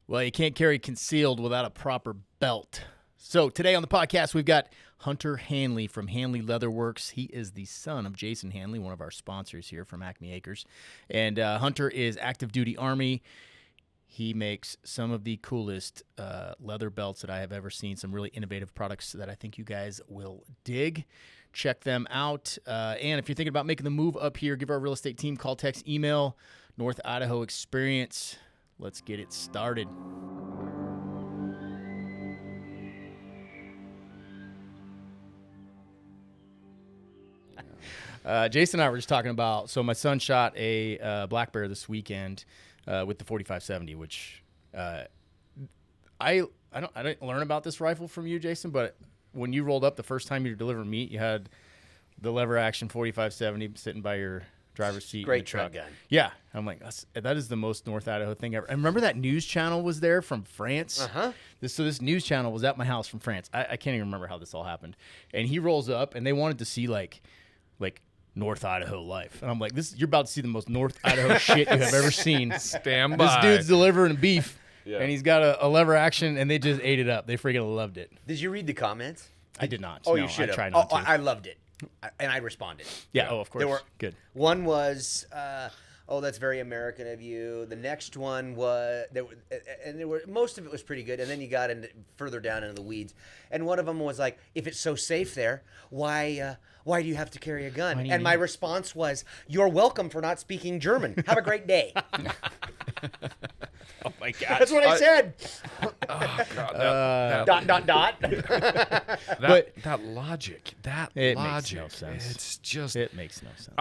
Well, you can't carry concealed without a proper belt. So today on the podcast, we've got Hunter Hanley from Hanley Leatherworks. He is the son of Jason Hanley, one of our sponsors here from Acme Acres. And Hunter is active duty Army. He makes some of the coolest leather belts that I have ever seen, some really innovative products that I think you guys will dig. Check them out. And if you're thinking about making the move up here, give our real estate team call, text, email, North Idaho Experience. Let's get it started. Jason and I were just talking about, so my son shot a black bear this weekend with the 4570, which I didn't learn about this rifle from you, Jason, but when you rolled up the first time you were delivering meat, you had the lever action 4570 sitting by your driver's seat. Great truck gun. Yeah. I'm like, that is the most North Idaho thing ever. And remember that news channel was there from France? Uh-huh. This news channel was at my house from France. I can't even remember how this all happened. And he rolls up, and they wanted to see, like North Idaho life. And I'm like, you're about to see the most North Idaho shit you have ever seen. Stand by. This dude's delivering beef, and he's got a lever action, and they just ate it up. They freaking loved it. Did you read the comments? I did not. Oh, no, you should have. I tried not to. I loved it. And I responded. Yeah, of course. Good. One was, that's very American of you. The next one was, most of it was pretty good. And then you got further down into the weeds. And one of them was like, if it's so safe there, why do you have to carry a gun? And my response was, you're welcome for not speaking German. Have a great day. Oh my God. That's what I said. Oh God. That logic. It makes no sense. It's just. It makes no sense.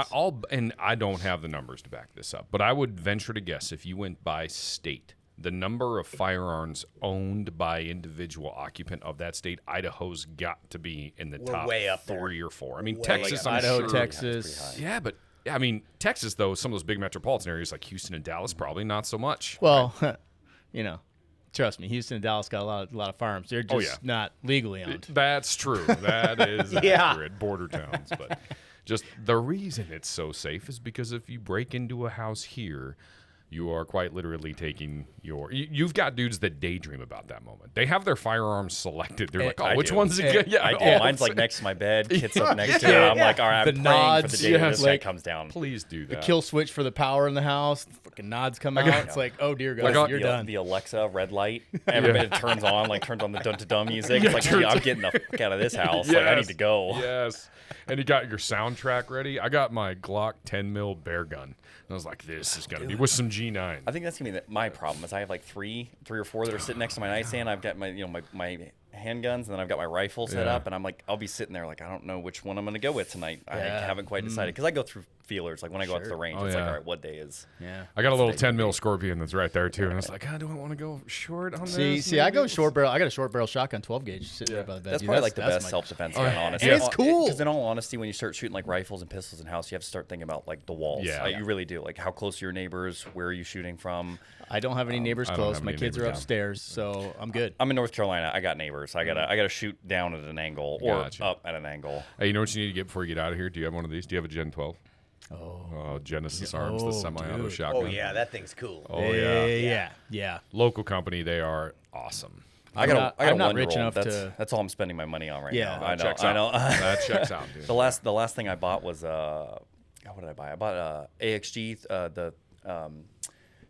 And I don't have the numbers to back this up, but I would venture to guess if you went by state, the number of firearms owned by individual occupant of that state, Idaho's got to be in the top way up 3 or 4. I mean, Way Texas, up. I'm Idaho, sure. Texas. Yeah, but I mean, Texas, though, some of those big metropolitan areas like Houston and Dallas, probably not so much. Well, trust me, Houston and Dallas got a lot of firearms. They're just not legally owned. That's true. That is accurate. Border towns. But just the reason it's so safe is because if you break into a house here, you are quite literally taking you've got dudes that daydream about that moment. They have their firearms selected. They're like, which one's it good? Yeah, I do. Mine's like next to my bed. Kit's up next to it. I'm like, all right, I'm The praying nods, for the day this guy comes down. Please do that. The kill switch for the power in the house. The fucking nods come out. It's like, oh dear God, you're done. The Alexa red light. Everybody turns on the dun-to-dum music. It's like, I'm getting the fuck out of this house. Like, I need to go. Yes. And you got your soundtrack ready. I got my Glock 10 mil bear gun. And I was like, this is going to be with some G9. I think that's going to be my problem is I have like three or four that are sitting next to my nightstand. I've got my handguns, and then I've got my rifle set up, and I'm like, I'll be sitting there like, I don't know which one I'm going to go with tonight. I haven't quite decided because I go through feelers. Like when I go out to the range, it's like, all right, what day is? Yeah. I got a little 10 mil Scorpion that's right there too, and I was like, do I want to go short on this? See, I go short barrel. I got a short barrel shotgun 12 gauge sitting there by the bed. That's probably like the best self-defense gun, honestly. It's cool. Because in all honesty, when you start shooting like rifles and pistols in house, you have to start thinking about like the walls. Yeah. You really do. Like how close are your neighbors? Where are you shooting from? I don't have any neighbors close. My kids are upstairs, so I'm good. I'm in North Carolina. I got neighbors. I gotta shoot down at an angle or up at an angle. Hey, you know what you need to get before you get out of here? Do you have one of these? Do you have a Gen 12? Oh, Genesis Arms, the semi-auto shotgun. Oh, yeah, that thing's cool. Oh, yeah. Local company, they are awesome. I got I'm not one rich enough That's all I'm spending my money on right now. I know. That checks out, dude. The last thing I bought was what did I buy? I bought AXG, the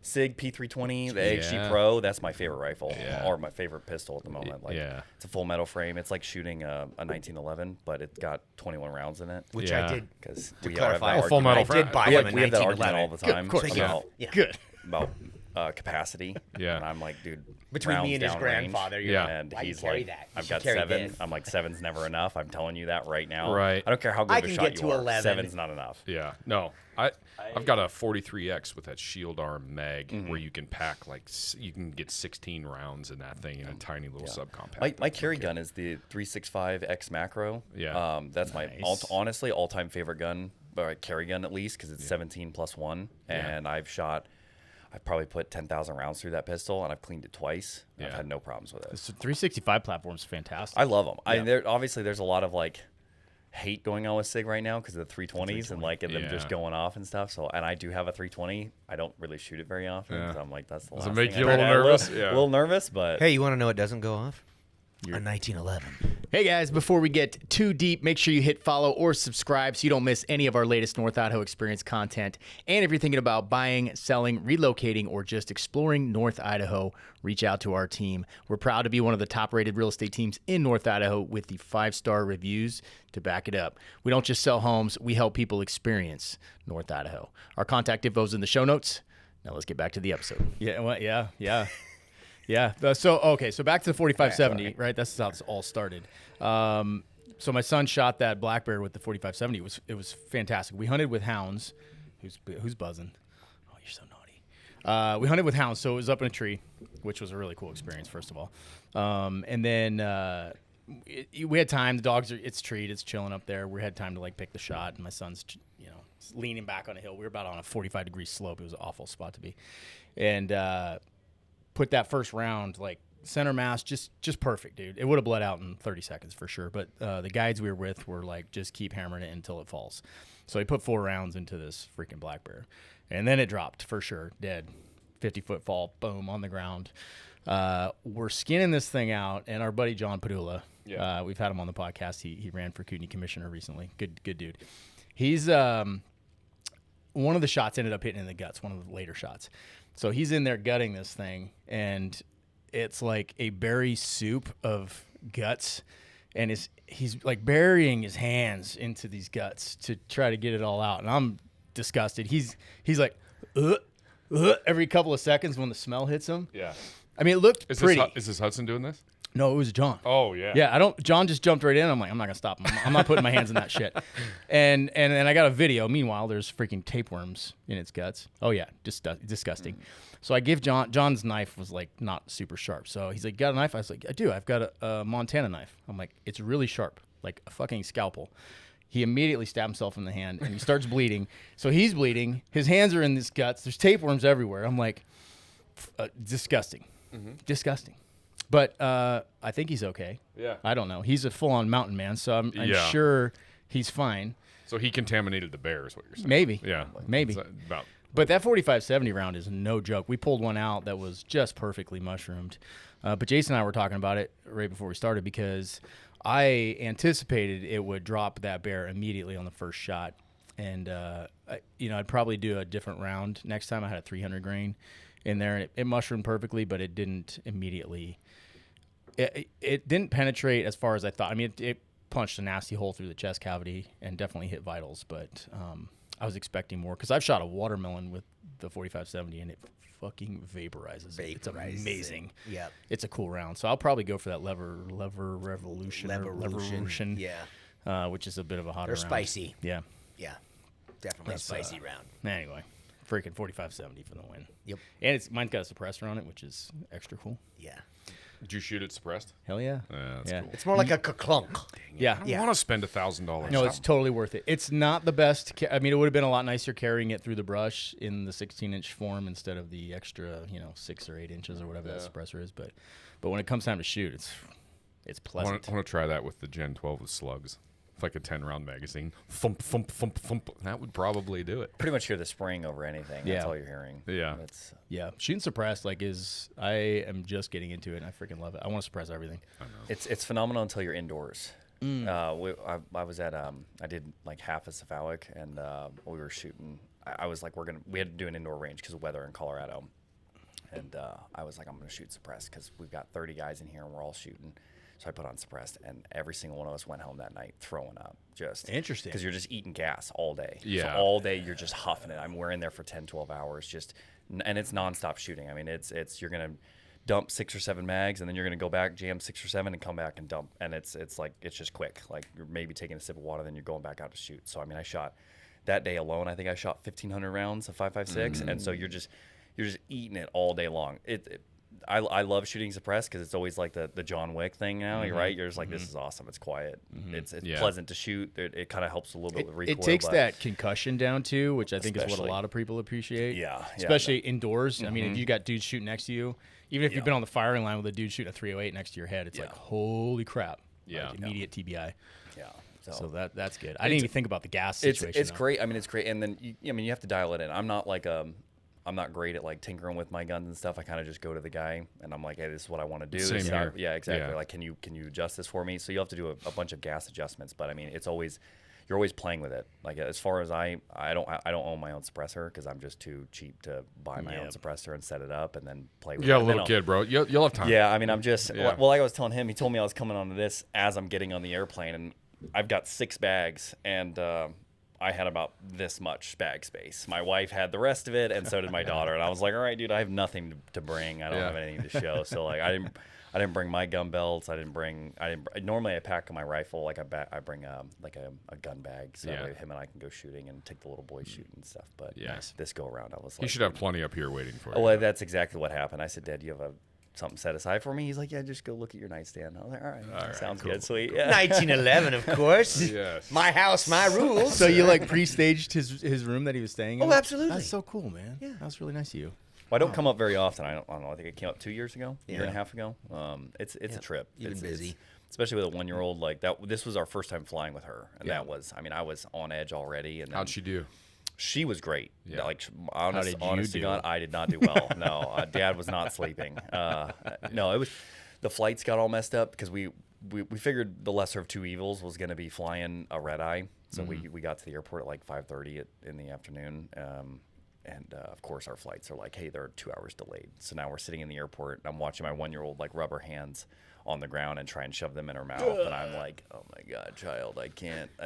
SIG P320, the AXG Pro. That's my favorite rifle, or my favorite pistol at the moment. It's a full metal frame. It's like shooting a 1911, but it got 21 rounds in it. Which I did. Because to clarify, full metal I did buy we him in have that argument 1911. all the time. Of course. Good. About capacity. Yeah. And I'm like, dude, Between me and his grandfather, and why he's you carry like, that? I've got carry 7. this. I'm like, 7's never enough. I'm telling you that right now. Right. I don't care how good I of a can shot get you to are. 11. 7's not enough. Yeah. No. I've got a 43X with that shield arm mag where you can pack you can get 16 rounds in that thing in a tiny little subcompact. My carry gun is the 365 X Macro. Yeah. That's my honestly all-time favorite gun, or carry gun at least, because it's 17 plus 1, and I've probably put 10,000 rounds through that pistol, and I've cleaned it twice. I've had no problems with it. The 365 platform is fantastic. I love them. Obviously, there's a lot of like hate going on with SIG right now because of the 320s and like them just going off and stuff. So, and I do have a 320. I don't really shoot it very often because I'm like, that's the last Does it make thing you I a little do. nervous? A Yeah. little nervous, but Hey, you want to know what doesn't go off? A 1911. Hey guys, before we get too deep, make sure you hit follow or subscribe so you don't miss any of our latest North Idaho experience content. And if you're thinking about buying, selling, relocating, or just exploring North Idaho, reach out to our team. We're proud to be one of the top-rated real estate teams in North Idaho with the 5-star reviews to back it up. We don't just sell homes, we help people experience North Idaho. Our contact info is in the show notes. Now let's get back to the episode. Yeah, well, yeah. Yeah. So back to the 4570, right? That's how this all started. So my son shot that black bear with the 4570. It was fantastic. We hunted with hounds. Who's buzzing? Oh, you're so naughty. We hunted with hounds, so it was up in a tree, which was a really cool experience, first of all. And then we had time. The dogs it's treed. It's chilling up there. We had time to like pick the shot, and my son's leaning back on a hill. We were about on a 45-degree slope. It was an awful spot to be, and put that first round like center mass just perfect, dude. It would have bled out in 30 seconds for sure, but the guides we were with were like, just keep hammering it until it falls. So he put 4 rounds into this freaking black bear, and then it dropped for sure, dead. 50-foot fall, boom, on the ground. We're skinning this thing out, and our buddy John Padula, we've had him on the podcast. He ran for Kootenai commissioner recently. Good dude. He's one of the shots ended up hitting in the guts, one of the later shots. So he's in there gutting this thing, and it's like a berry soup of guts, and he's like burying his hands into these guts to try to get it all out, and I'm disgusted. He's like, every couple of seconds when the smell hits him. Yeah. I mean, it looked pretty. Is this Hudson doing this? No, it was John. Oh, yeah. Yeah, John just jumped right in. I'm like, I'm not going to stop him. I'm not putting my hands in that shit. And I got a video. Meanwhile, there's freaking tapeworms in its guts. Oh, yeah, disgusting. So I give John's knife was like not super sharp. So he's like, got a knife? I was like, I do. I've got a Montana knife. I'm like, it's really sharp, like a fucking scalpel. He immediately stabbed himself in the hand, and he starts bleeding. So he's bleeding. His hands are in his guts. There's tapeworms everywhere. I'm like, disgusting. Disgusting. But I think he's okay. Yeah. I don't know. He's a full-on mountain man, so I'm sure he's fine. So he contaminated the bear is what you're saying. Maybe. Yeah. Maybe. About. But that 4570 round is no joke. We pulled one out that was just perfectly mushroomed. But Jason and I were talking about it right before we started because I anticipated it would drop that bear immediately on the first shot. And, I'd probably do a different round. Next time I had a 300 grain in there, and it mushroomed perfectly, but it didn't immediately... It didn't penetrate as far as I thought. I mean, it punched a nasty hole through the chest cavity and definitely hit vitals, but I was expecting more because I've shot a watermelon with the 4570 and it fucking vaporizes. It's amazing. Yeah, it's a cool round. So I'll probably go for that Revolution. Yeah, which is a bit of a hotter They're round. spicy. Yeah, definitely a spicy round. Anyway, freaking 4570 for the win. Yep, and mine's got a suppressor on it, which is extra cool. Yeah. Did you shoot it suppressed? Hell yeah. That's cool. It's more like a clunk. Yeah. I don't want to spend $1,000. No, it's totally worth it. It's not the best. I mean, it would have been a lot nicer carrying it through the brush in the 16-inch form instead of the extra, 6 or 8 inches or whatever that suppressor is. But when it comes time to shoot, it's pleasant. I want to try that with the Gen 12 with slugs. It's like a 10-round magazine. Thump, thump, thump, thump. That would probably do it. pretty much hear the spring over anything. That's all you're hearing. Yeah. Yeah. Shooting suppressed, I am just getting into it, and I freaking love it. I want to suppress everything. I know. It's phenomenal until you're indoors. I was at I did like half a cephalic, and we were shooting. I was like, we had to do an indoor range because of weather in Colorado, and I was like, I'm gonna shoot suppressed because we've got 30 guys in here and we're all shooting. So I put on suppressed, and every single one of us went home that night throwing up. Just interesting. Because you're just eating gas all day. Yeah. So all day you're just huffing it. I mean, we're in there for 10, 12 hours and it's nonstop shooting. I mean, it's you're going to dump 6 or 7 mags, and then you're going to go back, jam 6 or 7, and come back and dump. And it's just quick. Like you're maybe taking a sip of water, then you're going back out to shoot. So, I mean, I shot that day alone. I think I shot 1,500 rounds of 5.56. And so you're just eating it all day long. I love shooting suppressed because it's always like the John Wick thing now. You're right. You're just like, this is awesome. It's quiet. It's pleasant to shoot. It kind of helps a little bit with recoil. It takes that concussion down too, which I think is what a lot of people appreciate. Especially indoors. I mean, if you got dudes shooting next to you, even if you've been on the firing line with a dude shooting a 308 next to your head, it's like, holy crap. Yeah. Like immediate TBI. Yeah. So that's good. I didn't even think about the gas situation. It's great. I mean, it's great. And then you have to dial it in. I'm not like I'm not great at like tinkering with my guns and stuff. I kind of just go to the guy and I'm like, hey, this is what I want to do. Same here. Yeah, exactly. Yeah. Like, can you adjust this for me? So you have to do a bunch of gas adjustments. But I mean, you're always playing with it. Like, as far as I don't own my own suppressor because I'm just too cheap to buy my own suppressor and set it up and then play with it. Yeah, a little kid, bro. You'll have time. Yeah, I mean, I'm just well, like I was telling him, he told me I was coming onto this as I'm getting on the airplane, and I've got 6 bags, and I had about this much bag space. My wife had the rest of it, and so did my daughter. And I was like, all right, dude, I have nothing to bring. I don't have anything to show. So like, I didn't bring my gun belts. Normally I pack my rifle. Like I bring a gun bag, so that way him and I can go shooting and take the little boy shooting and stuff. But this go around, I was like, you should have plenty up here waiting for you. Oh, well, that's exactly what happened. I said, Dad, do you have something set aside for me? He's like, yeah, just go look at your nightstand. I was like, all right, sounds good, sweet. Yeah. 1911, of course. Yes. My house, my rules. So you like pre-staged his room that he was staying in? Oh, absolutely. That's so cool, man. Yeah, that was really nice of you. Well, I don't come up very often. I don't know. I think it came up 2 years ago, year and a half ago. It's a trip. You've been busy. Especially with a 1-year-old like that. This was our first time flying with her, and I was on edge already. And how'd she do? She was great. Yeah. Like, did you honest to do? God, I did not do well. No, Dad was not sleeping. No, it was the flights got all messed up because we figured the lesser of two evils was going to be flying a red eye. So we got to the airport at like 5:30 in the afternoon. And of course, our flights are like, hey, they're 2 hours delayed. So now we're sitting in the airport, and I'm watching my 1-year-old like rub her hands on the ground and try and shove them in her mouth. And I'm like, oh my God, child, I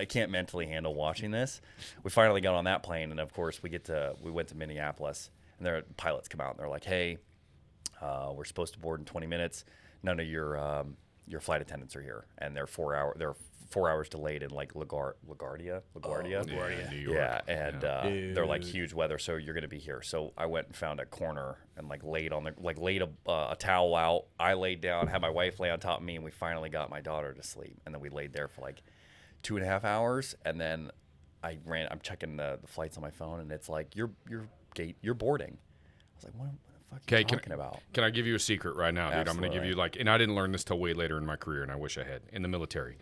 can't mentally handle watching this. We finally got on that plane, and of course we went to Minneapolis, and their pilots come out and they're like, hey, we're supposed to board in 20 minutes. None of your flight attendants are here, and they're 4 hours delayed in like LaGuardia, New York. Yeah, and they're like huge weather, so you're gonna be here. So I went and found a corner and like laid a towel out. I laid down, had my wife lay on top of me, and we finally got my daughter to sleep. And then we laid there for like 2.5 hours, and then I'm checking the flights on my phone, and it's like you're boarding. I was like, what the fuck are you talking about? Can I give you a secret right now, dude? Absolutely. I'm going to give you and I didn't learn this till way later in my career, and I wish I had, in the military.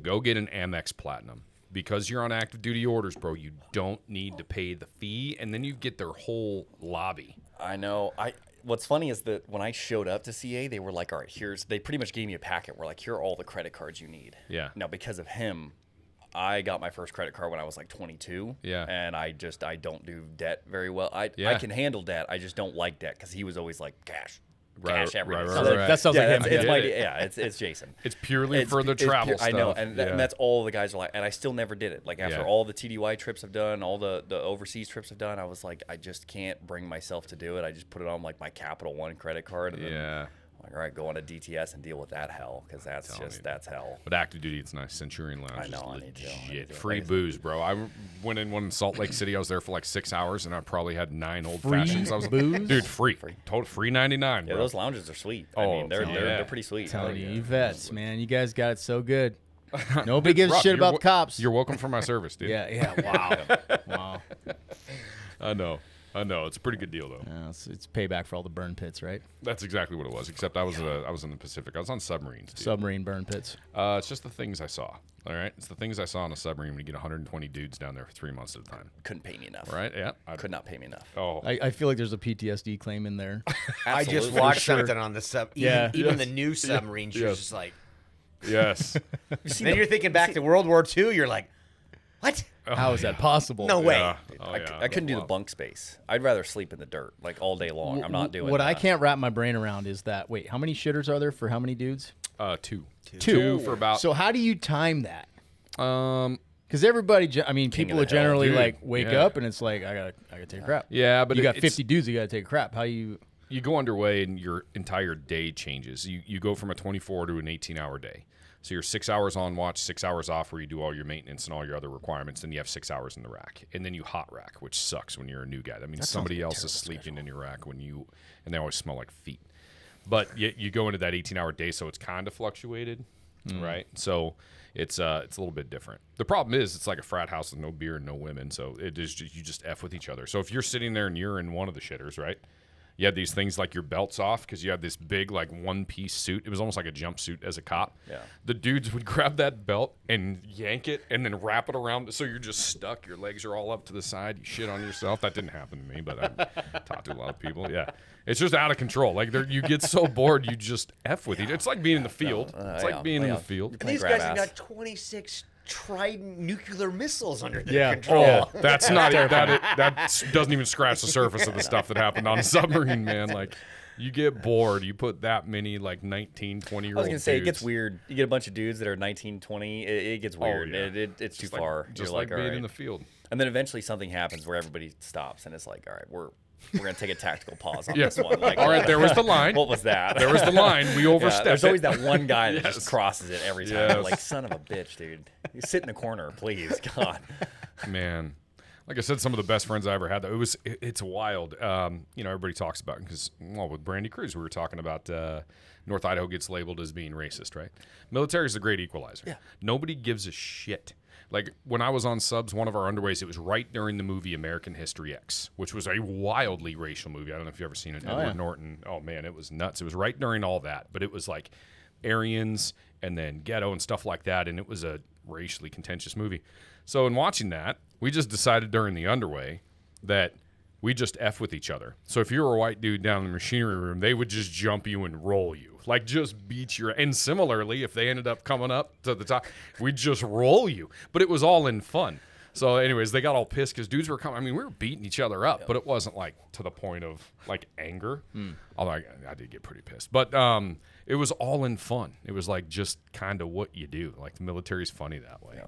Go get an Amex Platinum. Because you're on active duty orders, bro, you don't need to pay the fee, and then you get their whole lobby. I know. What's funny is that when I showed up to CA, they were like, all right, they pretty much gave me a packet. We're like, here are all the credit cards you need. Yeah. Now, because of him, I got my first credit card when I was like 22. Yeah. And I don't do debt very well. I can handle debt. I just don't like debt because he was always like, cash everything. Right. That sounds like him. It's Jason. It's purely for the travel stuff. I know, and that's all the guys are like. And I still never did it. Like after all the TDY trips I've done, all the overseas trips I've done, I was like, I just can't bring myself to do it. I just put it on like my Capital One credit card. And then, like, all right, go on a DTS and deal with that hell because that's hell. But active duty, it's nice. Centurion Lounge. I know. Is I legit. need to. Free booze, bro. I went in one in Salt Lake City. I was there for like 6 hours, and I probably had 9 old fashions. Booze? Dude, free. Total free 99. Yeah, bro. those lounges are sweet. I mean, they're pretty sweet. Telling you vets, man, you guys got it so good. Nobody gives a shit about the cops. You're welcome for my service, dude. Yeah. Wow. I know. It's a pretty good deal, though. Yeah, it's payback for all the burn pits, right? That's exactly what it was. Except I was in the Pacific. I was on submarines, dude. Submarine burn pits. It's just the things I saw. All right, it's the things I saw on a submarine when you get 120 dudes down there for 3 months at a time. Couldn't pay me enough. Right? Yeah. Could not pay me enough. Oh, I feel like there's a PTSD claim in there. I just watched something on the sub. Even the new submarines, you're just like. yes. Then you're thinking back to World War II. You're like, what? How is that possible? No way. Yeah. I couldn't do the bunk space. I'd rather sleep in the dirt like all day long. I'm not doing what that. I can't wrap my brain around is that, wait, how many shitters are there for how many dudes? 2. Two for about. So how do you time that? Um. Because everybody, people of are the generally hill, dude. like wake Yeah. up and it's like I gotta take a crap. Yeah, but you got it's- 50 dudes, you gotta take a crap. How you go underway and your entire day changes. You go from a 24 to an 18-hour day. So you're 6 hours on watch, 6 hours off where you do all your maintenance and all your other requirements. Then you have 6 hours in the rack. And then you hot rack, which sucks when you're a new guy. That means somebody else is sleeping in your rack and they always smell like feet. But you go into that 18-hour day, so it's kind of fluctuated, right? So it's a little bit different. The problem is it's like a frat house with no beer and no women. So it is you just F with each other. So if you're sitting there and you're in one of the shitters, right? you had these things like your belts off because you had this big like one-piece suit. It was almost like a jumpsuit as a cop. Yeah. The dudes would grab that belt and yank it and then wrap it around so you're just stuck. Your legs are all up to the side. You shit on yourself. That didn't happen to me, but I talked to a lot of people. Yeah. It's just out of control. Like you get so bored, you just F with it. It's like being in the field. It's like being in the field. And these guys have got 26 Trident nuclear missiles under their control. Oh, that's not that doesn't even scratch the surface of the stuff that happened on a submarine, man. Like, you get bored. You put that many like 19, 20-year-old I was gonna say dudes. it gets weird. You get a bunch of dudes that are 19, 20. It gets weird. Yeah. It's too Just far. Just You're like being all right. in the field. And then eventually something happens where everybody stops, and it's like, all right, we're gonna take a tactical pause on Yeah. this one. Like, All right, there was the line. What was that? There was the line. We overstepped. There's always it. that one guy that Yes. just crosses it every time. Yes. You're like, son of a bitch, dude. You sit in the corner, please. God. Man, like I said, some of the best friends I ever had. It's wild. Everybody talks about because with Brandy Cruz, we were talking about North Idaho gets labeled as being racist, right? Military is the great equalizer. Yeah. Nobody gives a shit. Like when I was on subs, one of our underways, it was right during the movie American History X, which was a wildly racial movie. I don't know if you've ever seen it. Edward Norton. Oh man, it was nuts. It was right during all that, but it was like Aryans and then ghetto and stuff like that, and it was a racially contentious movie. So in watching that, we just decided during the underway that we just F with each other. So if you were a white dude down in the machinery room, they would just jump you and roll you. Like just beat your... And similarly, if they ended up coming up to the top, we'd just roll you. But it was all in fun. So anyways, they got all pissed because dudes were coming. I mean, we were beating each other up, but it wasn't like to the point of like anger. Although I did get pretty pissed. But it was all in fun. It was like just kind of what you do. Like the military's funny that way. Yeah.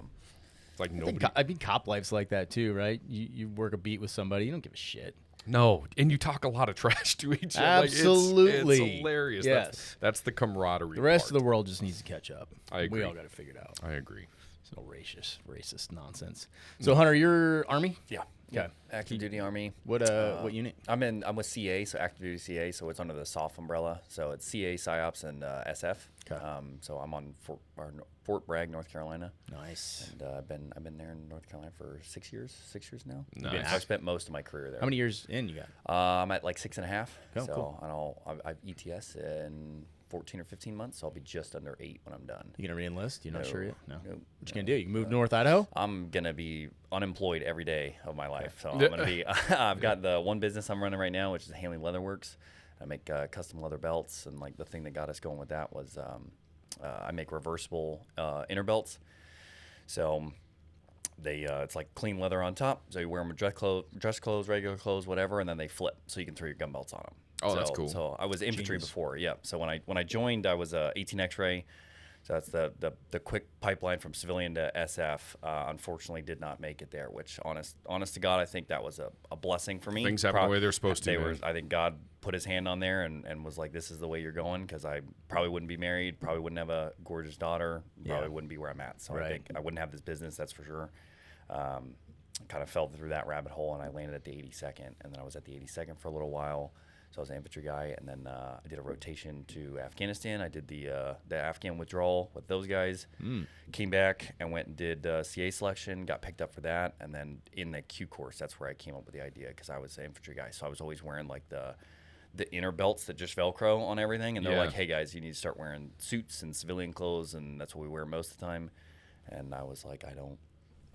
It's like nobody... I think cop life's like that too, right? You work a beat with somebody, you don't give a shit. No, and you talk a lot of trash to each other. Absolutely. Like it's hilarious. Yes. That's the camaraderie. The rest part. of the world just needs to catch up. I agree. We all got to figure it out. I agree. It's no racist nonsense. So Hunter, you're Army? Yeah. Okay. Active duty Army. What unit? I'm with CA, so active duty CA, so it's under the SOF umbrella. So it's CA, PsyOps, and SF. Okay. So I'm on Fort Bragg, North Carolina. Nice. And I've been there in North Carolina for 6 years. 6 years now. Nice. So I spent most of my career there. How many years in you got? I'm at like 6.5. Oh, so cool. I've ETS in 14 or 15 months, so I'll be just under 8 when I'm done. You gonna re-enlist? You're not sure yet? No. No, What you gonna do? You can move to North Idaho? I'm gonna be unemployed every day of my life. So I'm gonna be. I've got the one business I'm running right now, which is Hanley Leatherworks. I make custom leather belts, and like the thing that got us going with that was I make reversible inner belts. So they it's like clean leather on top, so you wear them with dress clothes, regular clothes, whatever, and then they flip, so you can throw your gun belts on them. Oh, that's cool. So I was infantry before, yeah. So when I joined, I was 18 X-ray. So that's the quick pipeline from civilian to SF. Unfortunately, did not make it there. Which, honest to God, I think that was a blessing for me. Things happen the way they're supposed to. I think God put His hand on there and was like, "This is the way you're going." Because I probably wouldn't be married, probably wouldn't have a gorgeous daughter, probably wouldn't be where I'm at. So I think I wouldn't have this business. That's for sure. Kind of fell through that rabbit hole, and I landed at the 82nd, and then I was at the 82nd for a little while. So I was an infantry guy, and then I did a rotation to Afghanistan. I did the Afghan withdrawal with those guys. Came back and went and did CA selection, got picked up for that, and then in the Q course, that's where I came up with the idea because I was an infantry guy. So I was always wearing like the inner belts that just Velcro on everything, and they're like, "Hey guys, you need to start wearing suits and civilian clothes," and that's what we wear most of the time. And I was like, I don't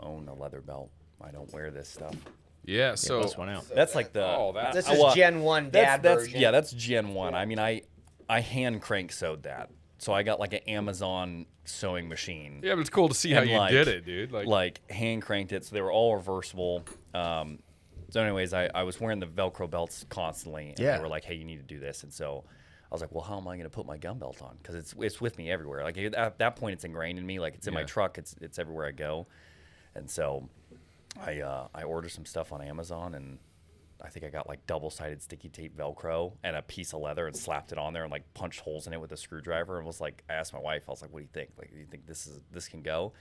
own a leather belt. I don't wear this stuff. Yeah, so bust one out. That's like the. This is Gen 1 dad version. Yeah, that's Gen 1. I mean, I hand crank sewed that. So I got like an Amazon sewing machine. Yeah, but it's cool to see how you did it, dude. Like hand cranked it. So they were all reversible. So anyways, I was wearing the Velcro belts constantly. And they were like, hey, you need to do this. And so I was like, well, how am I going to put my gun belt on? Because it's with me everywhere. Like at that point, it's ingrained in me. Like it's in my truck. It's everywhere I go. And so I ordered some stuff on Amazon, and I think I got like double-sided sticky tape Velcro and a piece of leather and slapped it on there and like punched holes in it with a screwdriver and was like, I asked my wife, I was like, what do you think? Like, do you think this can go?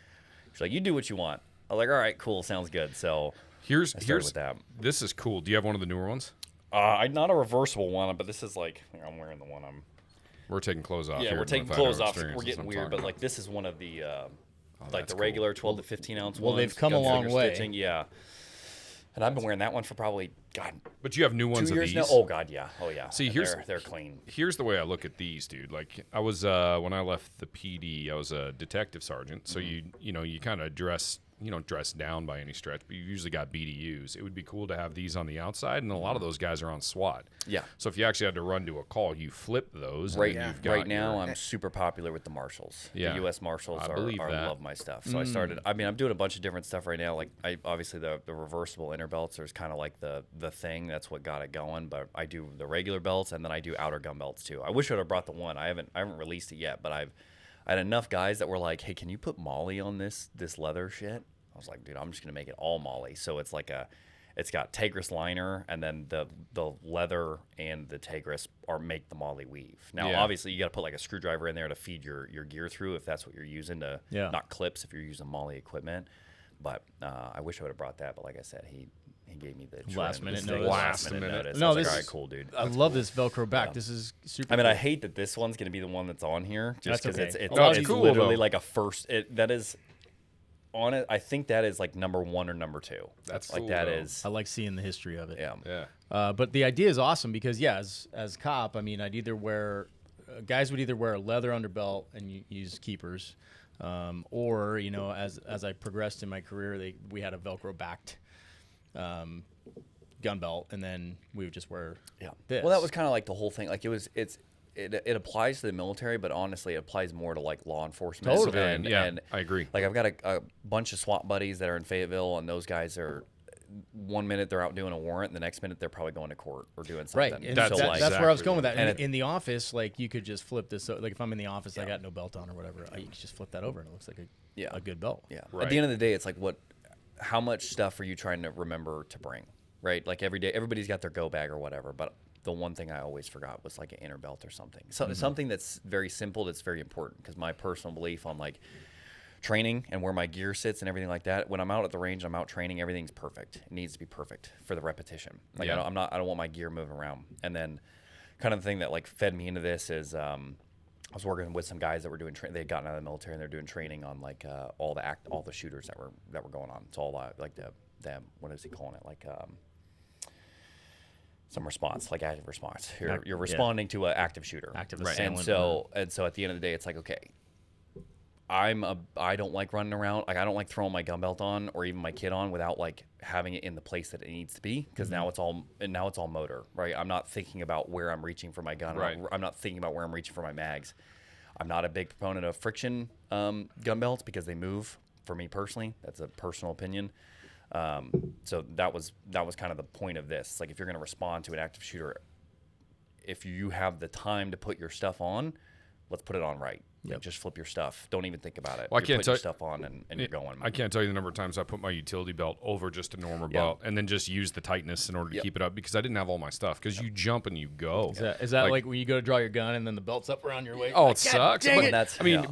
She's like, you do what you want. I was like, all right, cool, sounds good. So here's with that. This is cool. Do you have one of the newer ones? Not a reversible one, but this is like, I'm wearing the one We're taking clothes off. Yeah, here we're at taking North clothes Idaho off. Experience, We're getting that's what I'm weird, but talking like this is one of the like that's the cool. regular 12 to 15 ounce Well, ones. they've come a long way. Yeah. And I've been wearing that one for probably, God, But you have new ones 2 of years these. now. Oh God, yeah. Oh yeah. See, And here's they're clean. Here's the way I look at these, dude. Like I was when I left the PD, I was a detective sergeant. So you kind of dress down by any stretch, but you usually got BDUs. It would be cool to have these on the outside, and a lot of those guys are on SWAT. Yeah. So if you actually had to run to a call, you flip those. Right, and then you've got right now, your- I'm super popular with the Marshals. Yeah. The U.S. Marshals I believe that. love my stuff. So I started. I mean, I'm doing a bunch of different stuff right now. Like, obviously the reversible inner belts are kind of like the thing. That's what got it going. But I do the regular belts, and then I do outer gun belts too. I wish I would have brought the one. I haven't released it yet, but I had enough guys that were like, "Hey, can you put Molly on this leather shit?" I was like, dude, I'm just gonna make it all Molly. So it's like it's got Tegris liner, and then the leather and the Tegris make the Molly weave. Now, obviously, you got to put like a screwdriver in there to feed your gear through if that's what you're using to not clips if you're using Molly equipment. But I wish I would have brought that. But like I said, he gave me the Last minute notice. notice. No, I was this like, all is right, cool, dude. I love this Velcro back. This is super. I mean, cool. I hate that this one's gonna be the one that's on here, just That's because okay. it's cool, literally though. like a first. That is on it. I think that is like number 1 or number 2. That's like cool, that though. is. I like seeing the history of it. Yeah. But the idea is awesome because as cop, I mean, I'd either wear guys would either wear a leather underbelt and use keepers, or as I progressed in my career, we had a Velcro backed gun belt, and then we would just wear this. Well, that was kind of like the whole thing. Like it applies to the military, but honestly, it applies more to like law enforcement. Totally. And I agree. Like I've got a bunch of SWAT buddies that are in Fayetteville, and those guys are. 1 minute they're out doing a warrant, the next minute they're probably going to court or doing something. Right, and That's that's where I was going with that. And In the office, like you could just flip this. Like if I'm in the office, I got no belt on or whatever, you could just flip that over, and it looks like a good belt. Yeah. Right. At the end of the day, it's like how much stuff are you trying to remember to bring? Right. Like every day, everybody's got their go bag or whatever, but the one thing I always forgot was like an inner belt or something. So something that's very simple, that's very important, because my personal belief on like training and where my gear sits and everything like that. When I'm out at the range, I'm out training. Everything's perfect. It needs to be perfect for the repetition. Like I don't want my gear moving around. And then, kind of the thing that like fed me into this is I was working with some guys that were doing they had gotten out of the military and they're doing training on like all the shooters that were going on. It's all like the what is he calling it, like some response, like active response. You're responding to an active shooter. Active And assailant. so at the end of the day, it's like, okay, I don't like running around. Like I don't like throwing my gun belt on or even my kit on without like having it in the place that it needs to be. Because now it's all motor, right? I'm not thinking about where I'm reaching for my gun. Right. I'm not thinking about where I'm reaching for my mags. I'm not a big proponent of friction gun belts because they move. For me personally, that's a personal opinion. So that was kind of the point of this. Like if you're going to respond to an active shooter, if you have the time to put your stuff on, let's put it on right. Like just flip your stuff. Don't even think about it. Well, you put your stuff on and you're going. I can't tell you the number of times I put my utility belt over just a normal belt and then just use the tightness in order to keep it up because I didn't have all my stuff. Because you jump and you go. Is that like when you go to draw your gun and then the belt's up around your waist? Oh, like, it sucks. dang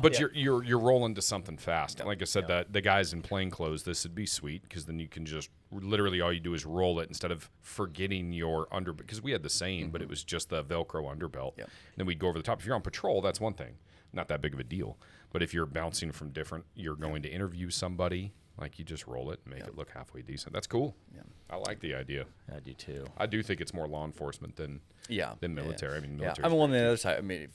But it. you're rolling to something fast. Like I said, the guys in plain clothes, this would be sweet because then you can just literally all you do is roll it instead of forgetting your because we had the same, but it was just the Velcro underbelt. And then we'd go over the top. If you're on patrol, that's one thing. Not that big of a deal. But if you're bouncing from you're going to interview somebody, like you just roll it and make it look halfway decent. That's cool. Yeah. I like the idea. I do too. I do think it's more law enforcement than military. I mean, military. I'm on the other side. I mean,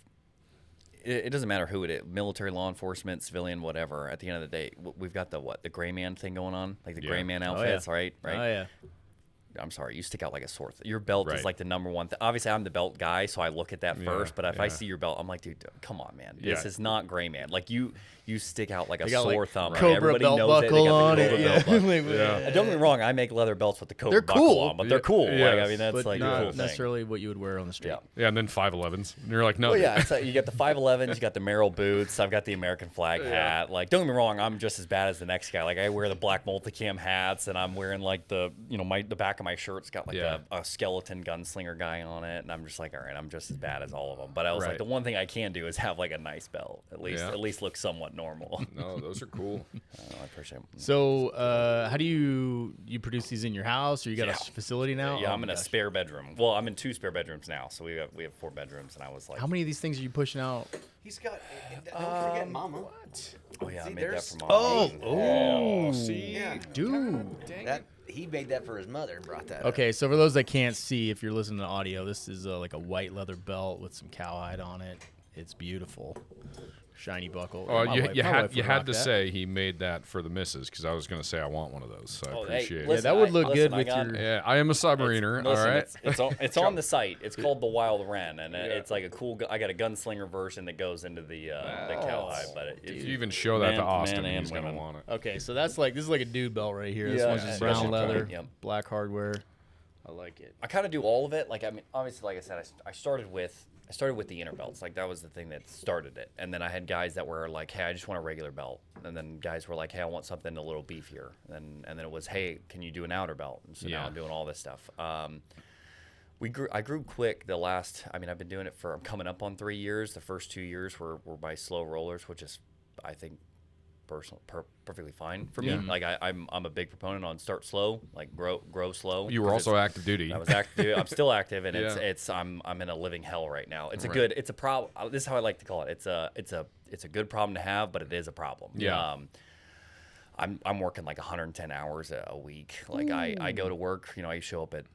it doesn't matter who it is, military, law enforcement, civilian, whatever. At the end of the day, we've got the gray man thing going on, like the gray man outfits, right? Oh yeah. I'm sorry, you stick out like a sore thumb. Your belt is Right. like the number one. Obviously, I'm the belt guy, so I look at that first. But if I see your belt, I'm like, dude, come on, man. This is not gray man. Like you stick out like a got, sore like, thumb. Cobra Everybody belt knows it. They buckle got the on Cobra it. belt buckle. Yeah. Don't get me wrong. I make leather belts with the Cobra They're buckle cool. on, but they're cool. Yes. Like, I mean, that's But like a not cool thing. necessarily what you would wear on the street. Yeah. Yeah, and then 511s. And you're like, no. Well, yeah, it's like you got the 511s, you got the Merrill boots, I've got the American flag hat. Like, don't get me wrong, I'm just as bad as the next guy. Like, I wear the black multicam hats, and I'm wearing like the back of my shirt's got like a skeleton gunslinger guy on it, and I'm just like, all right, I'm just as bad as all of them. But I was like, the one thing I can do is have like a nice belt, at least look somewhat normal. No, those are cool. I appreciate it. So, how do you produce these in your house, or you got a facility now? Yeah, Oh I'm my in a gosh. spare bedroom. Well, I'm in 2 spare bedrooms now, so we have 4 bedrooms, and I was like, How many of these things are you pushing out? He's got. Don't forget Mama. oh yeah, I See, made that there's- for Mom. Oh, see? Dude. That he made that for his mother and brought that. Okay, so for those that can't see, if you're listening to audio, this is like a white leather belt with some cowhide on it. It's beautiful. Shiny buckle. Oh, My you wife had would rock to that. say he made that for the missus, because I was going to say I want one of those, so I appreciate it. Yeah, that would look good with your. your. Yeah, I am a submariner, all right? It's on the site. It's called the Wild Wren, and it's like a cool. I got a gunslinger version that goes into the cowhide, but If you even show that to Austin, he's going to want it. Okay, so this is like a dude belt right here. This Yeah, one's just yeah. brown leather, Yep. black hardware. I like it. I kind of do all of it. Like, I mean, obviously, like I said, I started with the inner belts. Like, that was the thing that started it. And then I had guys that were like, hey, I just want a regular belt. And then guys were like, hey, I want something a little beefier. And then it was, hey, can you do an outer belt? And so now I'm doing all this stuff. I grew quick the last, I mean, I've been doing it I'm coming up on 3 years. The first 2 years were by slow rollers, which is, I think, perfectly fine for me. Like I'm a big proponent on start slow, like grow slow. You were also active duty. I was active. I'm still active, and I'm in a living hell right now. It's it's a problem. This is how I like to call it. It's a good problem to have, but it is a problem. Yeah. I'm working like 110 hours a week. Like I go to work. I show up at.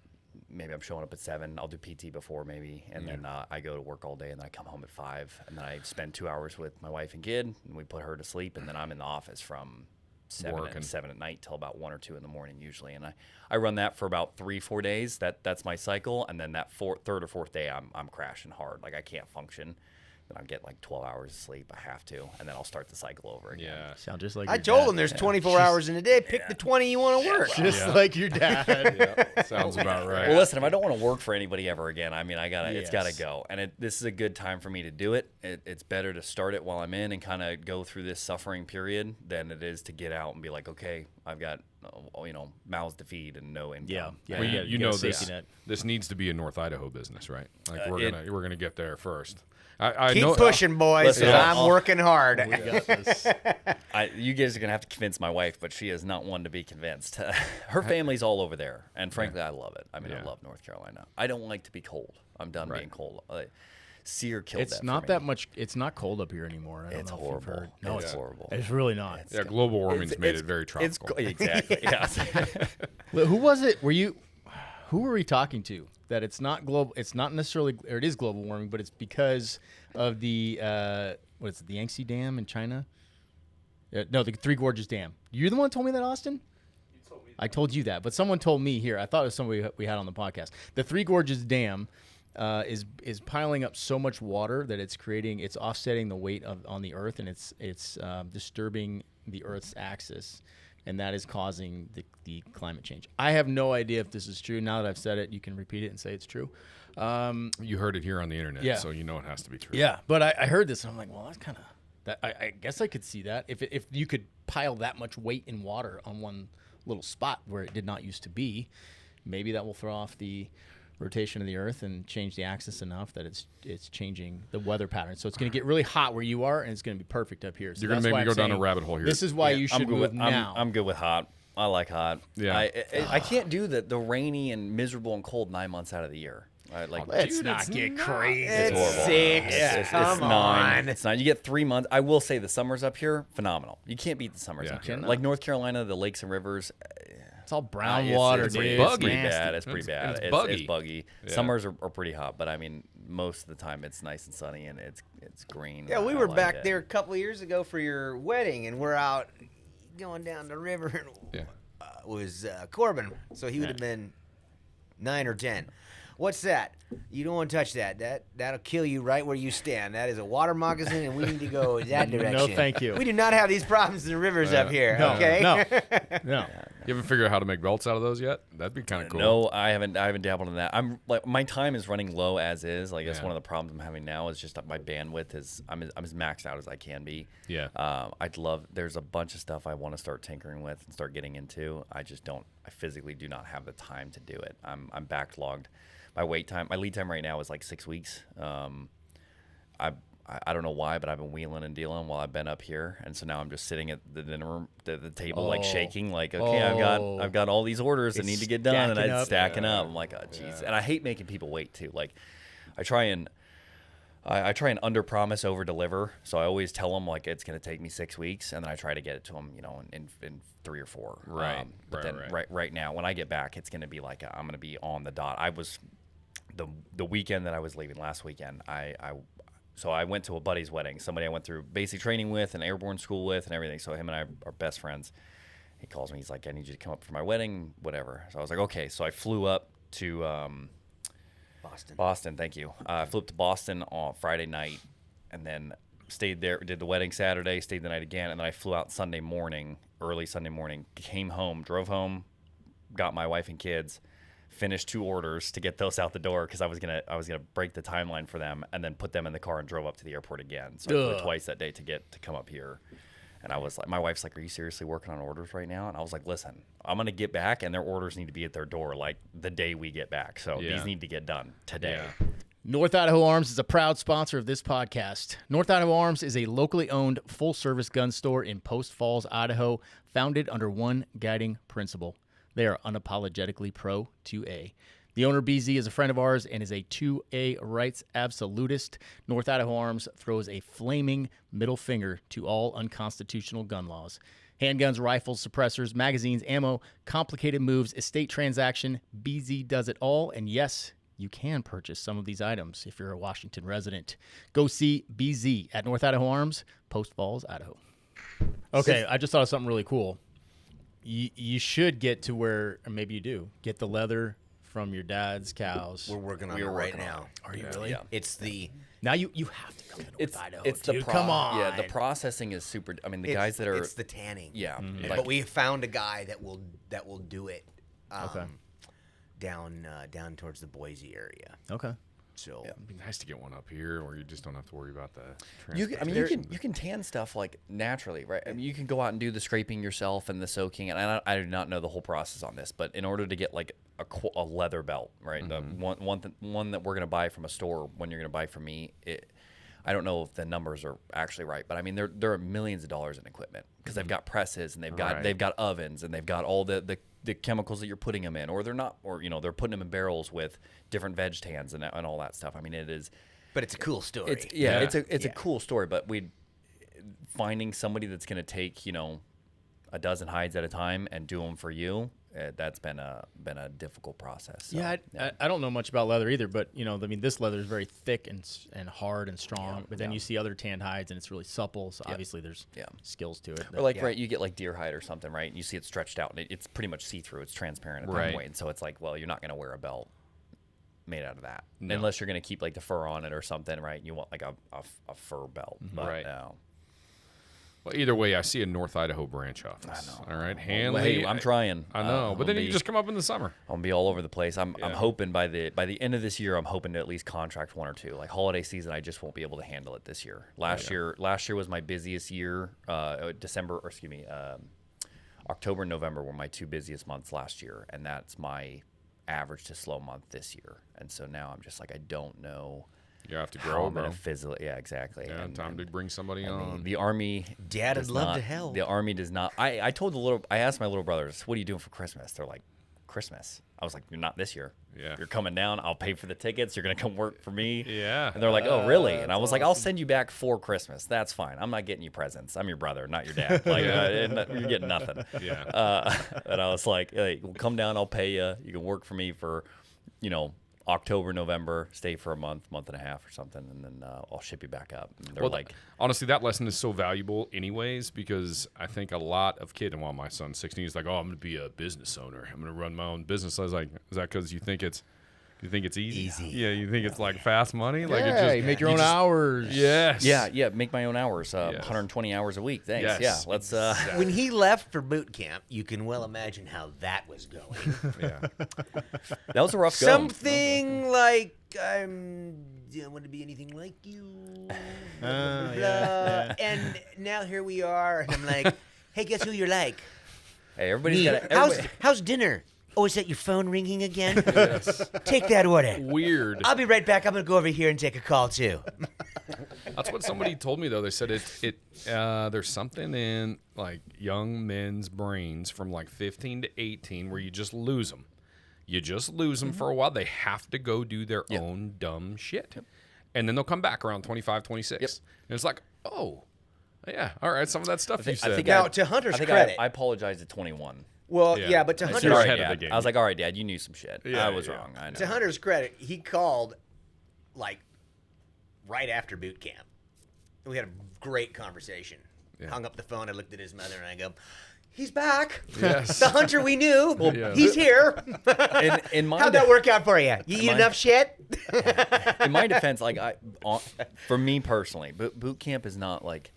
Maybe I'm showing up at 7. I'll do PT before maybe, and then I go to work all day, and then I come home at 5, and then I spend 2 hours with my wife and kid, and we put her to sleep, and then I'm in the office from 7 at night till about 1 or 2 in the morning usually, and I run that for about 3-4 days. That's my cycle, and then that third or fourth day I'm crashing hard, like I can't function. Then I get like 12 hours of sleep. I have to, and then I'll start the cycle over again. Yeah. Sound just like I your told dad. him there's 24 hours in a day. Pick the 20 you want to work. Just like your dad. Sounds about right. Well, listen, if I don't want to work for anybody ever again, I mean, it's got to Yes. go. And this is a good time for me to do it. It's better to start it while I'm in and kind of go through this suffering period than it is to get out and be like, okay, I've got, mouths to feed and no income. Yeah. Well, You you got a know safety net. this needs to be a North Idaho business, right? Like we're gonna get there first. I Keep know, pushing, boys, listen, because I'm working hard. We got this. You guys are going to have to convince my wife, but she is not one to be convinced. Her family's all over there, and frankly, I love it. I mean, I love North Carolina. I don't like to be cold. I'm done being cold. Sear killed that It's for not me. that much. It's not cold up here anymore. I don't It's know if you've horrible. heard. No, It's horrible. It's really not. yeah, global warming's made it very tropical. Exactly. Yeah. Who was it? Who were we talking to? That it's not global. It's not necessarily, or it is global warming, but it's because of the what is it? The Yangtze Dam in China? No, the Three Gorges Dam. You're the one who told me that, Austin. I told you that, but someone told me here. I thought it was somebody we had on the podcast. The Three Gorges Dam is piling up so much water that it's offsetting the weight on the Earth, and it's disturbing the Earth's axis, and that is causing the climate change. I have no idea if this is true. Now that I've said it, you can repeat it and say it's true. You heard it here on the internet, so you know it has to be true. Yeah, but I heard this, and I'm like, well, that's kind of that. I guess I could see that if you could pile that much weight in water on one little spot where it did not used to be, maybe that will throw off the rotation of the Earth and change the axis enough that it's changing the weather pattern. So it's going to get really hot where you are, and it's going to be perfect up here. So You're going to make me go down a rabbit hole here. This is why you should move now. I'm good with hot. I like hot. Yeah. I can't do the rainy and miserable and cold 9 months out of the year. Let's not get crazy. It's horrible. 6. Come on. 9. It's 9. You get 3 months. I will say the summers up here, phenomenal. You can't beat the summers Yeah. up here. Cannot. Like North Carolina, the lakes and rivers. It's all brown It's- water, it's, dude. It's buggy. pretty nasty. bad. It's pretty bad. It's buggy. It's buggy. Yeah. Summers are pretty hot, but I mean, most of the time it's nice and sunny and it's green. Yeah, we I were like back it. there a couple of years ago for your wedding, and we're out going down the river. And Yeah. was Corbin, so he would have been 9 or 10. What's that? You don't want to touch that. That'll kill you right where you stand. That is a water moccasin, and we need to go that direction. No, thank you. We do not have these problems in the rivers up here. No, okay. no. You haven't figured out how to make belts out of those yet? That'd be kind of cool. No, I haven't dabbled in that. I'm like, my time is running low as is. Like that's Yeah. one of the problems I'm having now is just my bandwidth is I'm as maxed out as I can be. Yeah. There's a bunch of stuff I want to start tinkering with and start getting into. I just don't. I physically do not have the time to do it. I'm backlogged. My lead time right now is like 6 weeks. I don't know why, but I've been wheeling and dealing while I've been up here, and so now I'm just sitting at the dinner room, the table, like shaking, like okay, I've got all these orders that need to get done, and I'm stacking up. I'm like, oh jeez, and I hate making people wait too. Like, I try and I try and under promise, over deliver. So I always tell them like it's going to take me 6 weeks, and then I try to get it to them, in 3 or 4. Right. Right now, when I get back, it's going to be like I'm going to be on the dot. I was the weekend that I was leaving last weekend. So I went to a buddy's wedding, somebody I went through basic training with and airborne school with and everything. So him and I are best friends. He calls me. He's like, I need you to come up for my wedding, whatever. So I was like, okay. So I flew up to Boston, thank you. I flew up to Boston on Friday night and then stayed there, did the wedding Saturday, stayed the night again, and then I flew out Sunday morning, early Sunday morning, came home, drove home, got my wife and kids, finished 2 orders to get those out the door because I was gonna break the timeline for them, and then put them in the car and drove up to the airport again. So I flew twice that day to come up here. And I was like, my wife's like, are you seriously working on orders right now? And I was like, listen, I'm going to get back, and their orders need to be at their door like the day we get back. So these need to get done today. Yeah. North Idaho Arms is a proud sponsor of this podcast. North Idaho Arms is a locally owned full-service gun store in Post Falls, Idaho, founded under one guiding principle. They are unapologetically pro 2A. The owner, BZ, is a friend of ours and is a 2A rights absolutist. North Idaho Arms throws a flaming middle finger to all unconstitutional gun laws. Handguns, rifles, suppressors, magazines, ammo, complicated moves, estate transaction, BZ does it all. And yes, you can purchase some of these items if you're a Washington resident. Go see BZ at North Idaho Arms, Post Falls, Idaho. Okay, I just thought of something really cool. You should get to where, or maybe you do, get the leather from your dad's cows. We're working on it right now. Are you really? Yeah. It's the now you have to come to North Idaho. It's dude. Come on. Yeah, the processing is super. I mean, the guys that are it's the tanning. Yeah, But we found a guy that will do it. Okay. Down towards the Boise area. Okay. So It'd be nice to get one up here where you just don't have to worry about the you can tan stuff like naturally, right? I mean, you can go out and do the scraping yourself and the soaking, and I do not know the whole process on this, but in order to get like a leather belt, right? The one that we're gonna buy from a store, when you're gonna buy from me, I don't know if the numbers are actually right, but I mean there are millions of dollars in equipment because they've got presses and they've got ovens and they've got all the chemicals that you're putting them in, or they're not, or they're putting them in barrels with different veg tans and all that stuff. I mean, it is. But it's a cool story. It's a cool story, but finding somebody that's going to take a dozen hides at a time and do them for you. That's been a difficult process. So, I don't know much about leather either, but I mean, this leather is very thick and hard and strong. But then you see other tanned hides and it's really supple. So obviously there's skills to it. Or like right, you get like deer hide or something, right? And you see it stretched out and it's pretty much see through. It's transparent at that point. And so it's like, well, you're not going to wear a belt made out of that unless you're going to keep like the fur on it or something, right? You want like a fur belt, but no. Well, either way, I see a North Idaho branch office. I know. All right, Hanley. I'm trying. I know, but then you just come up in the summer. I'm gonna be all over the place. I'm hoping by the end of this year, I'm hoping to at least contract 1 or 2. Like holiday season, I just won't be able to handle it this year. Last year was my busiest year. October and November were my 2 busiest months last year, and that's my average to slow month this year. And so now I'm just like, I don't know. You have to grow, bro. Yeah, exactly. Yeah, time to bring somebody on. The Army. Dad would love to help. The Army does not. I asked my little brothers, what are you doing for Christmas? They're like, Christmas. I was like, you're not this year. Yeah. You're coming down. I'll pay for the tickets. You're going to come work for me. Yeah. And they're like, oh, really? And I was like, I'll send you back for Christmas. That's fine. I'm not getting you presents. I'm your brother, not your dad. Like, you're getting nothing. Yeah. And I was like, hey, well, come down. I'll pay you. You can work for me for, October, November, stay for a month and a half or something, and then I'll ship you back up. And they're like, honestly, that lesson is so valuable anyways, because I think a lot of kids, and while my son's 16, he's like, oh, I'm going to be a business owner. I'm going to run my own business. I was like, is that because you think it's easy? Yeah, you think it's like fast money? Like you make your own hours. Yes. Yeah, make my own hours. 120 hours a week. Thanks. Yes. Yeah, let's. When he left for boot camp, you can well imagine how that was going. Yeah. That was a rough go. Something like I don't want to be anything like you. Blah, blah, blah. And now here we are, and I'm like, hey, guess who you're like? Hey, everybody's got. How's dinner? Oh, is that your phone ringing again? Yes. Take that order. Weird. I'll be right back. I'm going to go over here and take a call, too. That's what somebody told me, though. They said there's something in, like, young men's brains from, like, 15 to 18 where you just lose them. You just lose them for a while. They have to go do their own dumb shit. and then they'll come back around 25, 26. Yep. And it's like, oh, yeah, all right, some of that stuff you said. Now, to Hunter's credit, I apologized at 21. Well, Yeah. yeah, but to You're Hunter's ahead of the Dad, game. I was like, all right, Dad, you knew some shit. Yeah, I was yeah. wrong. I know. To Hunter's credit, he called like right after boot camp. We had a great conversation. Yeah. Hung up the phone. I looked at his mother and I go, "He's back. Yes. The Hunter we knew. Yeah. He's here." In my How'd that work out for you? You eat enough shit? in my defense, like for me personally, boot camp is not like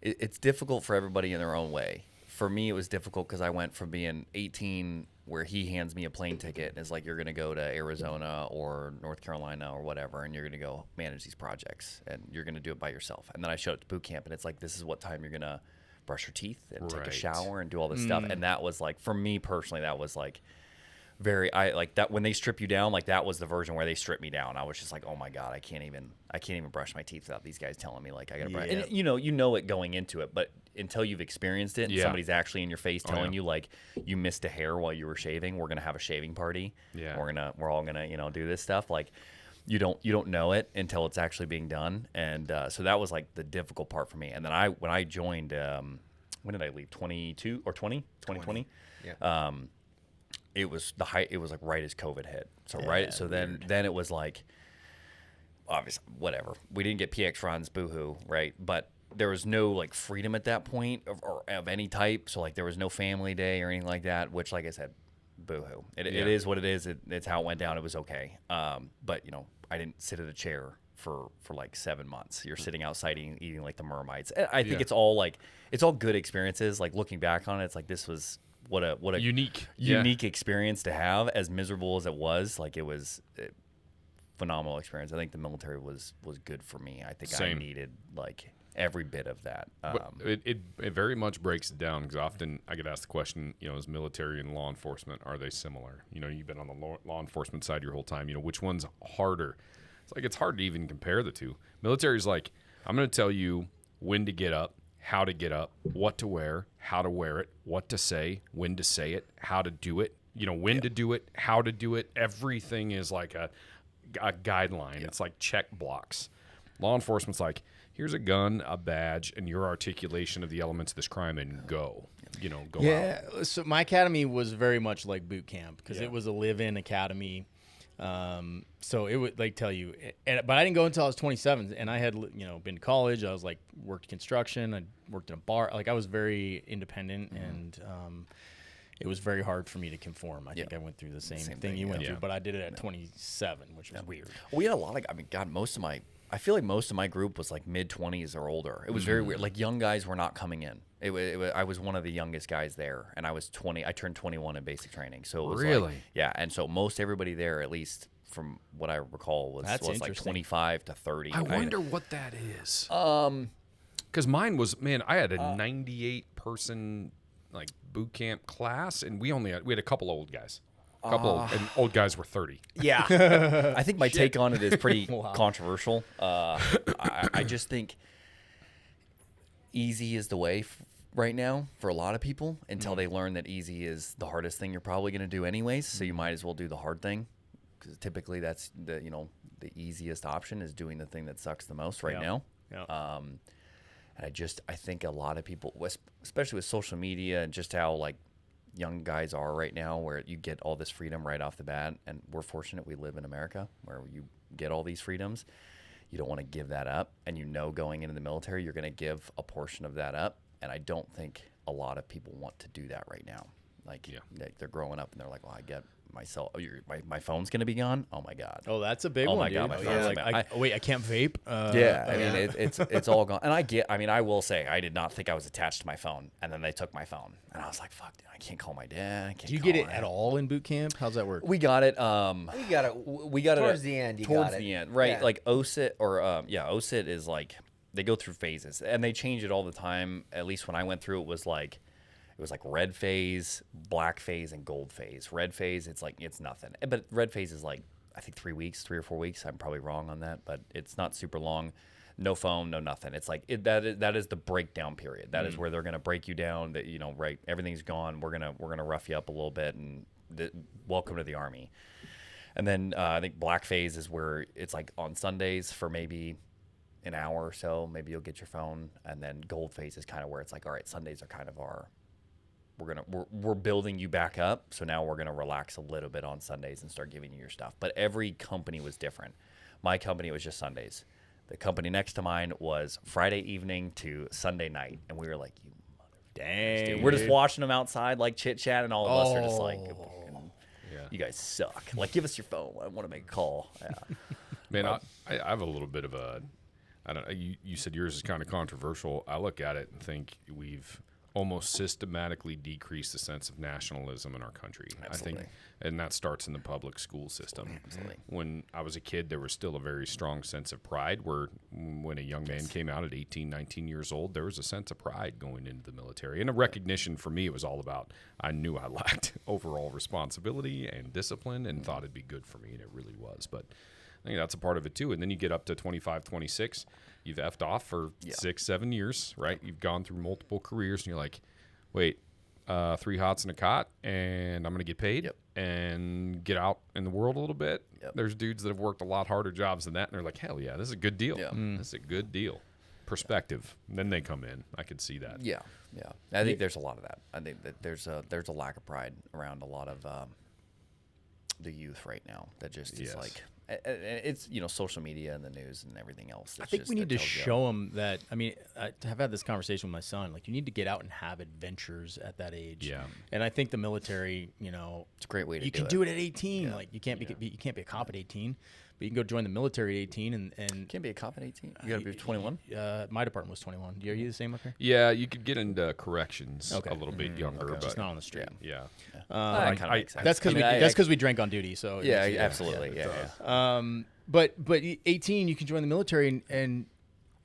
it's difficult for everybody in their own way. For me, it was difficult because I went from being 18, where he hands me a plane ticket and is like, "You're going to go to Arizona or North Carolina or whatever, and you're going to go manage these projects, and you're going to do it by yourself." And then I showed up to boot camp, and it's like, this is what time you're going to brush your teeth and take a Right. shower and do all this stuff. And that was like, for me personally, that was like I like that when they strip you down, like that was the version where they stripped me down. I was just like, oh my God, I can't even brush my teeth without these guys telling me like I gotta brush. Yeah. And you know it going into it, but until you've experienced it and Yeah. somebody's actually in your face telling yeah. you like you missed a hair while you were shaving, we're gonna have a shaving party. Yeah. We're all gonna do this stuff. Like you don't know it until it's actually being done. And so that was like the difficult part for me. And then when I joined when did I leave? 22 or 2020? Yeah. It was it was like right as COVID hit. So weird. then it was like, obviously, whatever. We didn't get PX runs, boohoo, right? But there was no like freedom at that point of any type. So like there was no family day or anything like that, which like I said, boohoo. It is what it is. It's how it went down. It was okay. But I didn't sit at a chair for like 7 months. You're sitting outside eating like the mermaids. I think it's all good experiences. Like looking back on it, it's like this was what a Unique experience to have. As miserable as it was, like it was a phenomenal experience. I think the military was good for me. I think Same. I needed like every bit of that. But it very much breaks it down because often I get asked the question, is military and law enforcement, are they similar? You've been on the law enforcement side your whole time. Which one's harder? It's like it's hard to even compare the two. Military's like, I'm going to tell you when to get up, how to get up, what to wear, how to wear it, what to say, when to say it, how to do it, when to do it, how to do it. Everything is like a guideline. It's like check blocks. Law enforcement's like, here's a gun, a badge, and your articulation of the elements of this crime, and go. Go out. So my academy was very much like boot camp because it was a live-in academy. So it would like tell you, but I didn't go until I was 27, and I had been to college. I was like worked construction. I worked in a bar. Like I was very independent, and it was very hard for me to conform. I think I went through the same thing you went through, but I did it at 27, which was weird. We had a lot of, God, I feel like most of my group was like mid-20s or older. It was very weird. Like young guys were not coming in. I was one of the youngest guys there, and I was 20. I turned 21 in basic training. So it was Really? Yeah, and so most everybody there, at least from what I recall, was like 25 to 30. I wonder what that is. Because mine was, I had a 98-person like boot camp class, and we had a couple old guys. And old guys were 30. Yeah. I think my take on it is pretty controversial. I just think easy is the way right now for a lot of people until they learn that easy is the hardest thing you're probably going to do anyways. So you might as well do the hard thing, because typically that's the easiest option is doing the thing that sucks the most right now. Yeah. And I think a lot of people, especially with social media and just how like young guys are right now, where you get all this freedom right off the bat, and we're fortunate we live in America where you get all these freedoms. You don't want to give that up, and going into the military, you're going to give a portion of that up, and I don't think a lot of people want to do that right now. Like they're growing up and they're like, well, I get myself. My phone's going to be gone. Oh my God. Oh, that's a big Oh one. my God, dude. my phone's Like, wait, I can't vape. I mean, it's all gone. And I will say, I did not think I was attached to my phone, and then they took my phone, and I was like, fuck, dude, I can't call my dad. Do you get it at all in boot camp? How's that work? We got it. We got it towards the end. Towards the end, right? Yeah. Like OSIT OSIT is like they go through phases, and they change it all the time. At least when I went through, it was like red phase, black phase, and gold phase. Red phase, it's nothing. But red phase is like, I think 3 or 4 weeks. I'm probably wrong on that, but it's not super long. No phone, no nothing. It's like that is the breakdown period. That is where they're gonna break you down. That right, everything's gone. We're gonna rough you up a little bit, and welcome to the Army. And then I think black phase is where it's like on Sundays for maybe an hour or so. Maybe you'll get your phone. And then gold phase is kind of where it's like, all right, Sundays are kind of we're building you back up. So now we're gonna relax a little bit on Sundays and start giving you your stuff. But every company was different. My company was just Sundays. The company next to mine was Friday evening to Sunday night, and we were like, "You mother, dude. We're just watching them outside, like chit chat, and all of us are just like, you guys suck. Like, give us your phone. I want to make a call." Yeah. Man, I have a little bit of a, I don't know. You said yours is kind of controversial. I look at it and think we've almost systematically decreased the sense of nationalism in our country. Absolutely. I think, and that starts in the public school system. Absolutely. When I was a kid, there was still a very strong sense of pride where when a young man came out at 18, 19 years old, there was a sense of pride going into the military. And a recognition for me, it was all about, I knew I lacked overall responsibility and discipline and thought it'd be good for me, and it really was. But I think that's a part of it too. And then you get up to 25, 26, you've effed off for 6, 7 years, right? You've gone through multiple careers, and you're like, wait, 3 hots and a cot, and I'm going to get paid and get out in the world a little bit. There's dudes that have worked a lot harder jobs than that, and they're like, hell yeah, this is a good deal. This is a good deal. Perspective. And then they come in. I could see that. Yeah. I think there's a lot of that. I think that there's a lack of pride around a lot of the youth right now that just is like, it's, social media and the news and everything else. I think we need to show them that. I mean, I've had this conversation with my son. Like, you need to get out and have adventures at that age. Yeah. And I think the military, it's a great way to you can do it at 18. Like, you can't be a cop at 18, but you can go join the military at 18 and can't be a cop at 18. You got to be 21. My department was 21. Are you the same up here? Yeah, you could get into corrections a little bit younger, but just not on the street. Yeah. That kind of makes sense. That's because we drank on duty. So absolutely. But 18, you can join the military and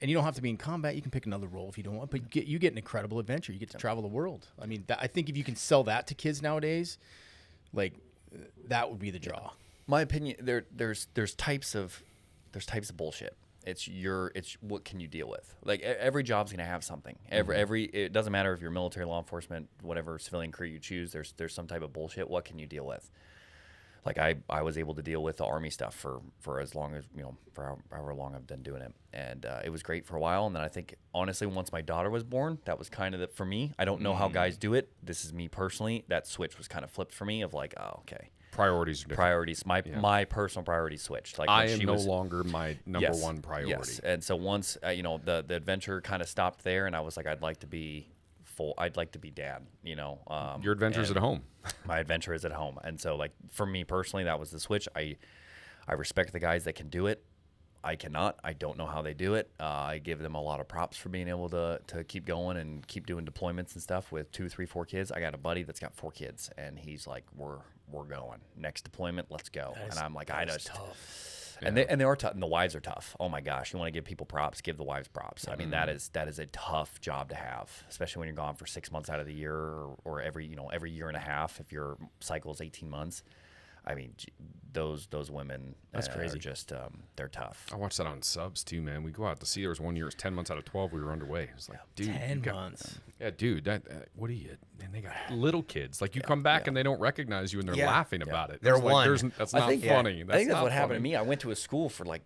you don't have to be in combat. You can pick another role if you don't want. But you get an incredible adventure. You get to travel the world. I mean, I think if you can sell that to kids nowadays, like, that would be the draw. My opinion, there's types of bullshit. It's what can you deal with? Like, every job's gonna have something. It doesn't matter if you're military, law enforcement, whatever civilian career you choose. There's some type of bullshit. What can you deal with? Like, I was able to deal with the Army stuff for as long as, for however long I've been doing it, and it was great for a while. And then I think, honestly, once my daughter was born, that was kind of for me. I don't know how guys do it. This is me personally. That switch was kind of flipped for me of like, oh, okay. Priorities are different. Priorities. My personal priorities switched. Like, I am no longer my number one priority. Yes. And so once the adventure kind of stopped there, and I was like, I'd like to be dad. Your adventure's at home. My adventure is at home, and so, like, for me personally, that was the switch. I respect the guys that can do it. I cannot. I don't know how they do it. I give them a lot of props for being able to keep going and keep doing deployments and stuff with 2, 3, 4 kids. I got a buddy that's got 4 kids, and he's like, we're going. Next deployment, let's go. And I'm like, I just tough. And they are tough, and the wives are tough. Oh my gosh, you want to give people props, give the wives props. I mean, that is a tough job to have, especially when you're gone for 6 months out of the year, or every year and a half if your cycle is 18 months. I mean, those women, that's crazy. Are just they're tough. I watched that on subs too, man. We go out to sea. There was one year, it was 10 months out of 12 we were underway. It's like, dude, 10 months. Yeah, dude, what are you? And they got little kids. Like, you come back and they don't recognize you, and they're laughing about it. They're like, one. That's not funny. I think that's what happened to me. I went to a school for like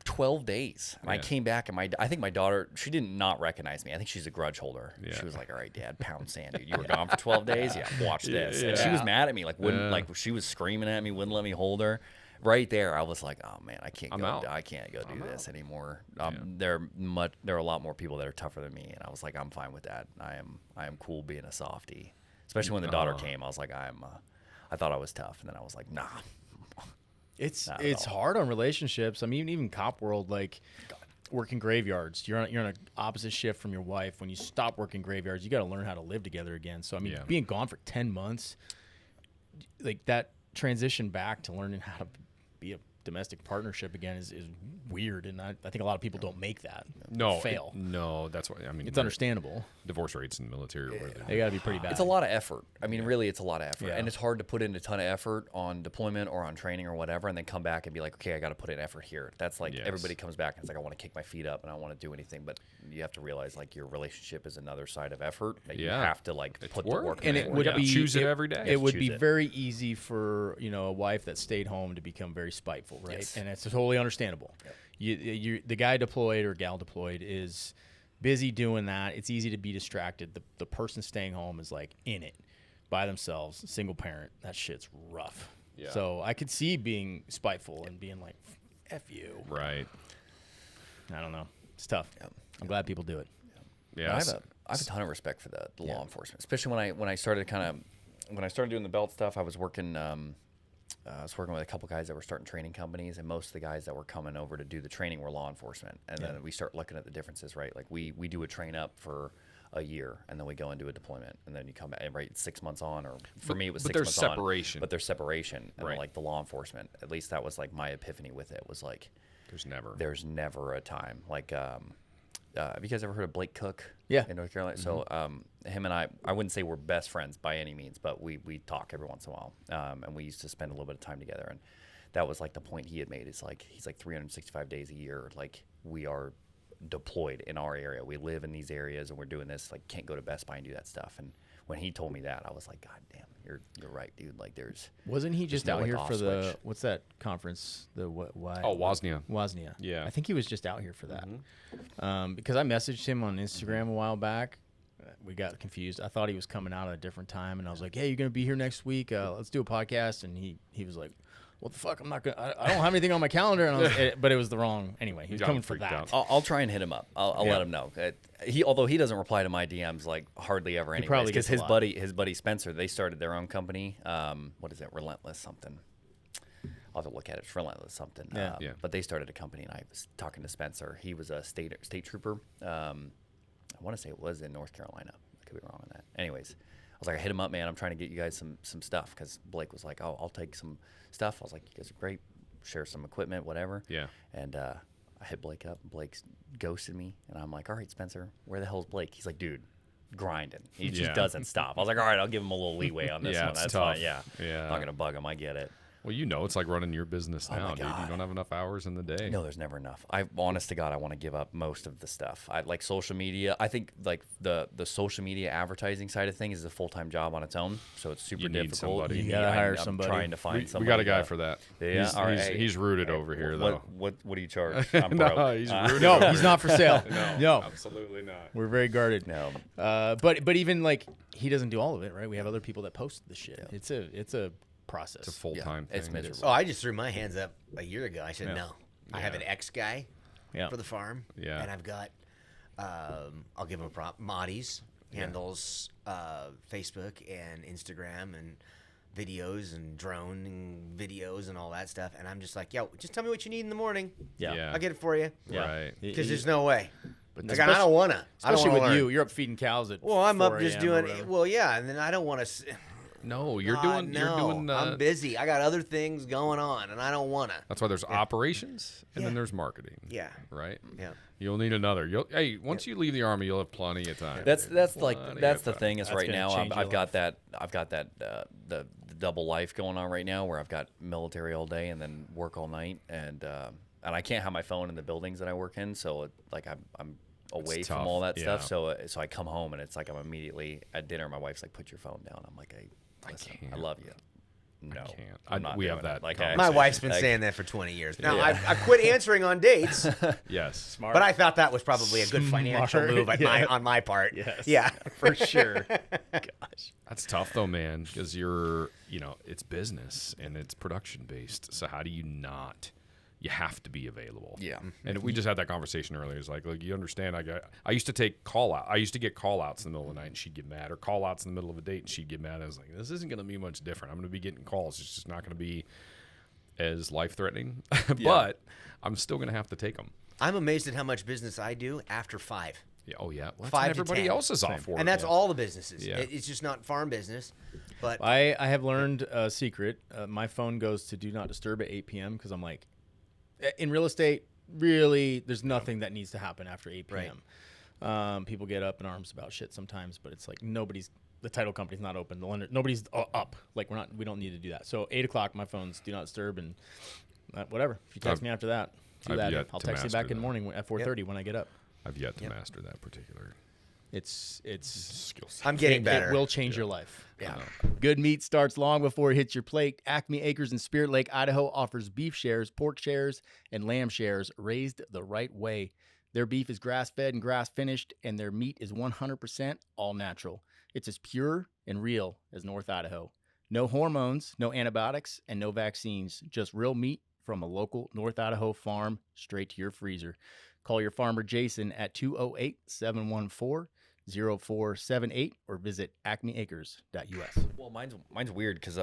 12 days. And I came back, and I think my daughter, she did not recognize me. I think she's a grudge holder. Yeah. She was like, all right, Dad, pound sand, dude. You were gone for 12 days? Yeah, watch this. And she was mad at me. Like, she was screaming at me, wouldn't let me hold her. Right there, I was like, oh, man, I can't go do this anymore. There are a lot more people that are tougher than me. And I was like, I'm fine with that. I am cool being a softie. Especially when the daughter came, I was like, I thought I was tough. And then I was like, nah. It's hard on relationships. I mean, even cop world, like working graveyards. You're on an opposite shift from your wife. When you stop working graveyards, you got to learn how to live together again. So I mean, being gone for 10 months, like that transition back to learning how to be a domestic partnership again is weird, and I think a lot of people don't make that. No, fail. That's what I mean. It's understandable. Divorce rates in the military are where They got to be pretty bad. It's a lot of effort. I mean, really, it's a lot of effort, Yeah. and it's hard to put in a ton of effort on deployment or on training or whatever, and then come back and be like, okay, I got to put in effort here. That's like everybody comes back and it's like, I want to kick my feet up and I want to do anything, but you have to realize like your relationship is another side of effort that you have to like put the work in. And it would be choose it every day. It would be very easy for a wife that stayed home to become very spiteful, right? Yes. And it's totally understandable. Yep. The guy deployed or gal deployed is busy doing that. It's easy to be distracted. The person staying home is like in it by themselves, single parent. That shit's rough. Yeah. So I could see being spiteful and being like, F you. Right. I don't know. It's tough. Yep. I'm glad people do it. Yeah. I have a ton of respect for the law enforcement, especially when I started doing the belt stuff. I was working with a couple guys that were starting training companies, and most of the guys that were coming over to do the training were law enforcement. And then we start looking at the differences, right? Like we do a train up for a year, and then we go into a deployment, and then you come back, right? 6 months on, or for me it was 6 months on. But there's separation, and like the law enforcement. At least that was like my epiphany with it. Was like, there's never a time like. Have you guys ever heard of Blake Cook? Yeah. In North Carolina. So him and I wouldn't say we're best friends by any means, but we talk every once in a while, and we used to spend a little bit of time together. And that was like the point he had made. It's like he's like 365 days a year. Like we are deployed in our area. We live in these areas, and we're doing this. Like can't go to Best Buy and do that stuff. And when he told me that, I was like, God damn, you're right, dude. Like wasn't he just out here for the what's that conference? The what? Why? Oh, Wozniak. Wozniak. Yeah. I think he was just out here for that. Because I messaged him on Instagram a while back. We got confused. I thought he was coming out at a different time, and I was like, "Hey, you're gonna be here next week? Let's do a podcast." And he was like, "What the fuck? I'm not gonna. I don't have anything on my calendar." And I was, but it was the wrong. Anyway, he was coming for that. I'll try and hit him up. I'll let him know. Although he doesn't reply to my DMs like hardly ever anyway, because his buddy Spencer, they started their own company. What is it? Relentless something. I'll have to look at it. It's Relentless something. But they started a company, and I was talking to Spencer. He was a state trooper. I want to say it was in North Carolina. I could be wrong on that. Anyways, I was like, I hit him up, man. I'm trying to get you guys some stuff, because Blake was like, oh, I'll take some stuff. I was like, you guys are great. Share some equipment, whatever. Yeah. And I hit Blake up. Blake's ghosted me, and I'm like, all right, Spencer, where the hell's Blake? He's like, dude, grinding. He just doesn't stop. I was like, all right, I'll give him a little leeway on this one. That's tough. Fine. Yeah. I'm not gonna bug him. I get it. Well, it's like running your business now, dude. You don't have enough hours in the day. No, there's never enough. Honest to God, I want to give up most of the stuff. I like social media. I think like the social media advertising side of things is a full-time job on its own, so it's super difficult. Somebody. You gotta hire somebody. I'm trying to find somebody. We got a guy for that. Yeah, all right. He's rooted over here, though. What do you charge? I'm broke. No, he's rooted. No, he's not for sale. No, absolutely not. We're very guarded. No. But even like he doesn't do all of it, right? We have other people that post the shit. Yeah. It's a process. It's a full-time thing. It's miserable. Oh, I just threw my hands up a year ago. I said no. I have an ex guy for the farm. Yeah. And I've got, I'll give him a prop. Moddy's handles Facebook and Instagram and videos and drone and videos and all that stuff. And I'm just like, yo, just tell me what you need in the morning. Yeah. I'll get it for you. Yeah. Right. Because there's no way. But like, I don't want to. Especially with you. You're up feeding cows at Well, I'm 4 up just a.m. doing, well, yeah. And then I don't want to. No, you're doing. I'm busy. I got other things going on, and I don't want to. That's why there's operations, and then there's marketing. Yeah. Right. Yeah. You'll need another. Once you leave the Army, you'll have plenty of time. That's the thing is right now I've got that the double life going on right now where I've got military all day and then work all night, and I can't have my phone in the buildings that I work in, so like I'm away from all that stuff. So I come home and it's like I'm immediately at dinner. My wife's like, "Put your phone down." I'm like, I love you. No, I can't. I'm not we have that. Like my wife's been saying that for 20 years. Now I quit answering on dates. Yes, smart. But I thought that was probably a good financial move on my part. Yes. Yeah, for sure. Gosh, that's tough though, man, because it's business and it's production based. So how do you not? You have to be available. Yeah. And we just had that conversation earlier. It's like, look, you understand, I used to take call out. I used to get call outs in the middle of the night and she'd get mad, or call outs in the middle of a date and she'd get mad. I was like, this isn't going to be much different. I'm going to be getting calls. It's just not going to be as life threatening, but I'm still going to have to take them. I'm amazed at how much business I do after 5. Yeah. Oh yeah. Well, 5 everybody to 10. else is off work. And that's all the businesses. Yeah. It's just not farm business. But I have learned a secret. My phone goes to do not disturb at 8 p.m. because I'm like, in real estate, really, there's nothing that needs to happen after 8 p.m. People get up in arms about shit sometimes, but it's like the title company's not open. The lender, nobody's up. Like we don't need to do that. So 8 o'clock, my phone's do not disturb, and whatever. If you text me after that, I'll text you back in the morning at 4:30 when I get up. I've yet to master that particular. It's skill set. I'm getting better. It will change your life. Yeah. Good meat starts long before it hits your plate. Acme Acres in Spirit Lake, Idaho offers beef shares, pork shares, and lamb shares raised the right way. Their beef is grass-fed and grass-finished, and their meat is 100% all natural. It's as pure and real as North Idaho. No hormones, no antibiotics, and no vaccines. Just real meat from a local North Idaho farm straight to your freezer. Call your farmer Jason at 208-714-0478 or visit acmeacres.us. Well, mine's weird because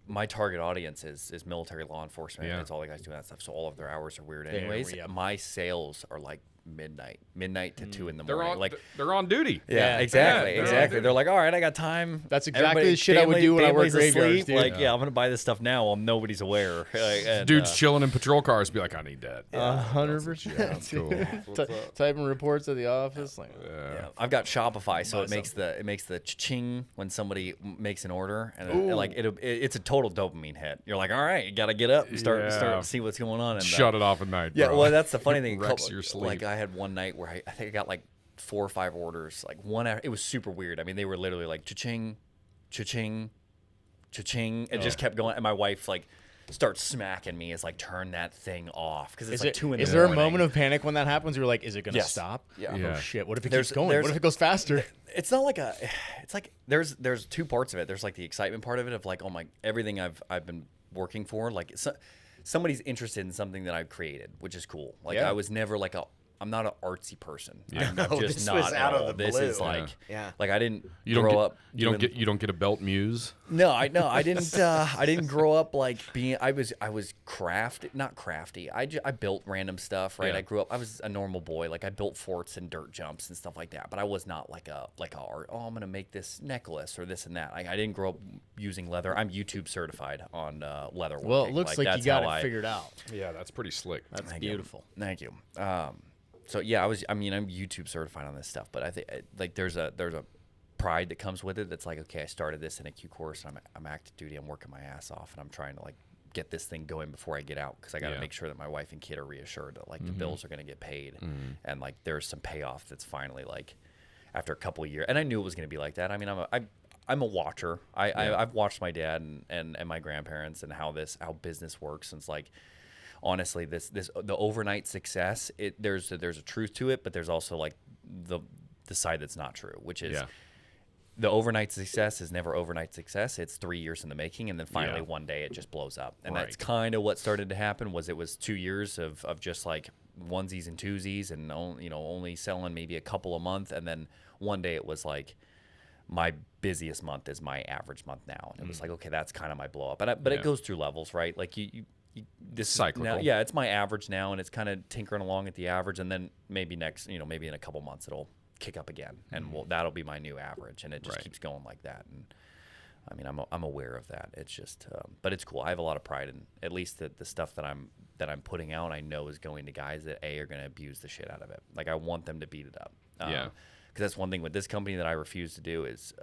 my target audience is military law enforcement. Yeah. It's all the guys doing that stuff, so all of their hours are weird. Anyways, my sales are like midnight to 2 in the morning. They're on duty. Yeah, exactly. They're like, all right, I got time. That's exactly the shit I would do when I work graveyards, dude. Like, I'm gonna buy this stuff now while nobody's aware. Dude's chilling in patrol cars. Be like, I need that. 100%. Cool. Typing reports at the office. I've got Shopify, so it makes the cha-ching when somebody makes an order, and it's a total dopamine hit. You're like, all right, you gotta get up and start see what's going on. And shut it off at night. Yeah, bro. well, that's the funny thing. Wrecks your sleep. Like I had one night where I think I got like 4 or 5 orders. Like it was super weird. I mean, they were literally like cha-ching, cha-ching, cha-ching. It just kept going, and my wife like starts smacking me. It's like, turn that thing off because it's 2 in the morning. Is there a moment of panic when that happens? You're like, is it gonna stop? Yeah. Oh shit! What if it keeps going? What if it goes faster? It's not like it's like there's 2 parts of it. There's like the excitement part of it of like, oh my, everything I've been working for, like somebody's interested in something that I've created, which is cool. Like I was never like I'm not an artsy person. Yeah. I'm just this not was out of the This blue. is like, Yeah. like I didn't You grow up. You don't get a belt muse. No, I didn't grow up like being. I was not crafty. I built random stuff, right? Yeah. I grew up. I was a normal boy. Like I built forts and dirt jumps and stuff like that. But I was not like a art. Oh, I'm gonna make this necklace or this and that. I didn't grow up using leather. I'm YouTube certified on leather working. Well, it looks like you got it figured out. Yeah, that's pretty slick. That's beautiful. Thank you. So yeah, I'm YouTube certified on this stuff, but I think like there's a pride that comes with it. That's like, okay, I started this in a Q course. And I'm active duty. I'm working my ass off, and I'm trying to like get this thing going before I get out because I got to make sure that my wife and kid are reassured that like the bills are going to get paid, and like there's some payoff that's finally like after a couple of years. And I knew it was going to be like that. I mean, I'm a watcher. I've watched my dad and my grandparents and how business works, and it's like. Honestly, the overnight success. There's a truth to it, but there's also like the side that's not true, which is the overnight success is never overnight success. It's 3 years in the making, and then finally one day it just blows up. And that's kind of what started to happen. It was 2 years of just like onesies and twosies, and only selling maybe a couple a month, and then one day it was like my busiest month is my average month now, and it was like, okay, that's kind of my blow up. But it goes through levels, right? Like this cyclical. Now, it's my average now, and it's kind of tinkering along at the average, and then maybe maybe in a couple months it'll kick up again, and that'll be my new average, and it just keeps going like that. And I mean, I'm aware of that. It's just, but it's cool. I have a lot of pride in at least the stuff that I'm putting out. I know is going to guys that are going to abuse the shit out of it. Like I want them to beat it up. Because that's one thing with this company that I refuse to do is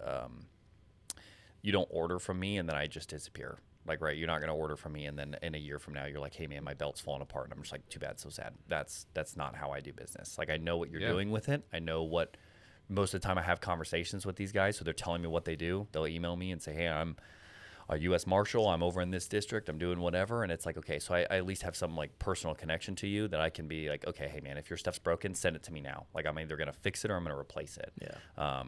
you don't order from me and then I just disappear. Like, right, you're not going to order from me, and then in a year from now, you're like, hey, man, my belt's falling apart. And I'm just like, too bad, so sad. That's not how I do business. Like, I know what you're doing with it. I know what – most of the time I have conversations with these guys, so they're telling me what they do. They'll email me and say, hey, I'm a U.S. Marshal. I'm over in this district. I'm doing whatever. And it's like, okay, so I at least have some, like, personal connection to you that I can be like, okay, hey, man, if your stuff's broken, send it to me now. Like, I'm either going to fix it or I'm going to replace it. Yeah.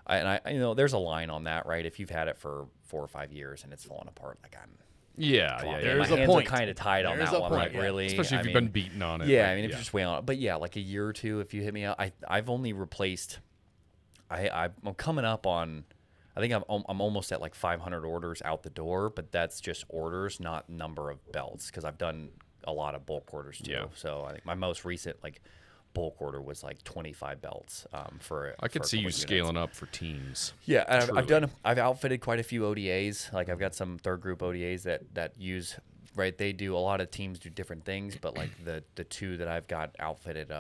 I there's a line on that, right? If you've had it for 4 or 5 years and it's falling apart, like There's my a hands point. are kind of tied on that one. Like, really, especially if you've been beaten on it. Yeah, I mean, if you're just waiting on it, but yeah, like a year or two, if you hit me out, I've only replaced. I'm coming up on. I think I'm almost at like 500 orders out the door, but that's just orders, not number of belts, because I've done a lot of bulk orders too. Yeah. So I think my most recent bulk order was like 25 belts for. I could see you scaling up for teams. Yeah, and I've outfitted quite a few ODAs. Like I've got some third group ODAs that use right? They do, a lot of teams do different things, but like the two that I've got outfitted,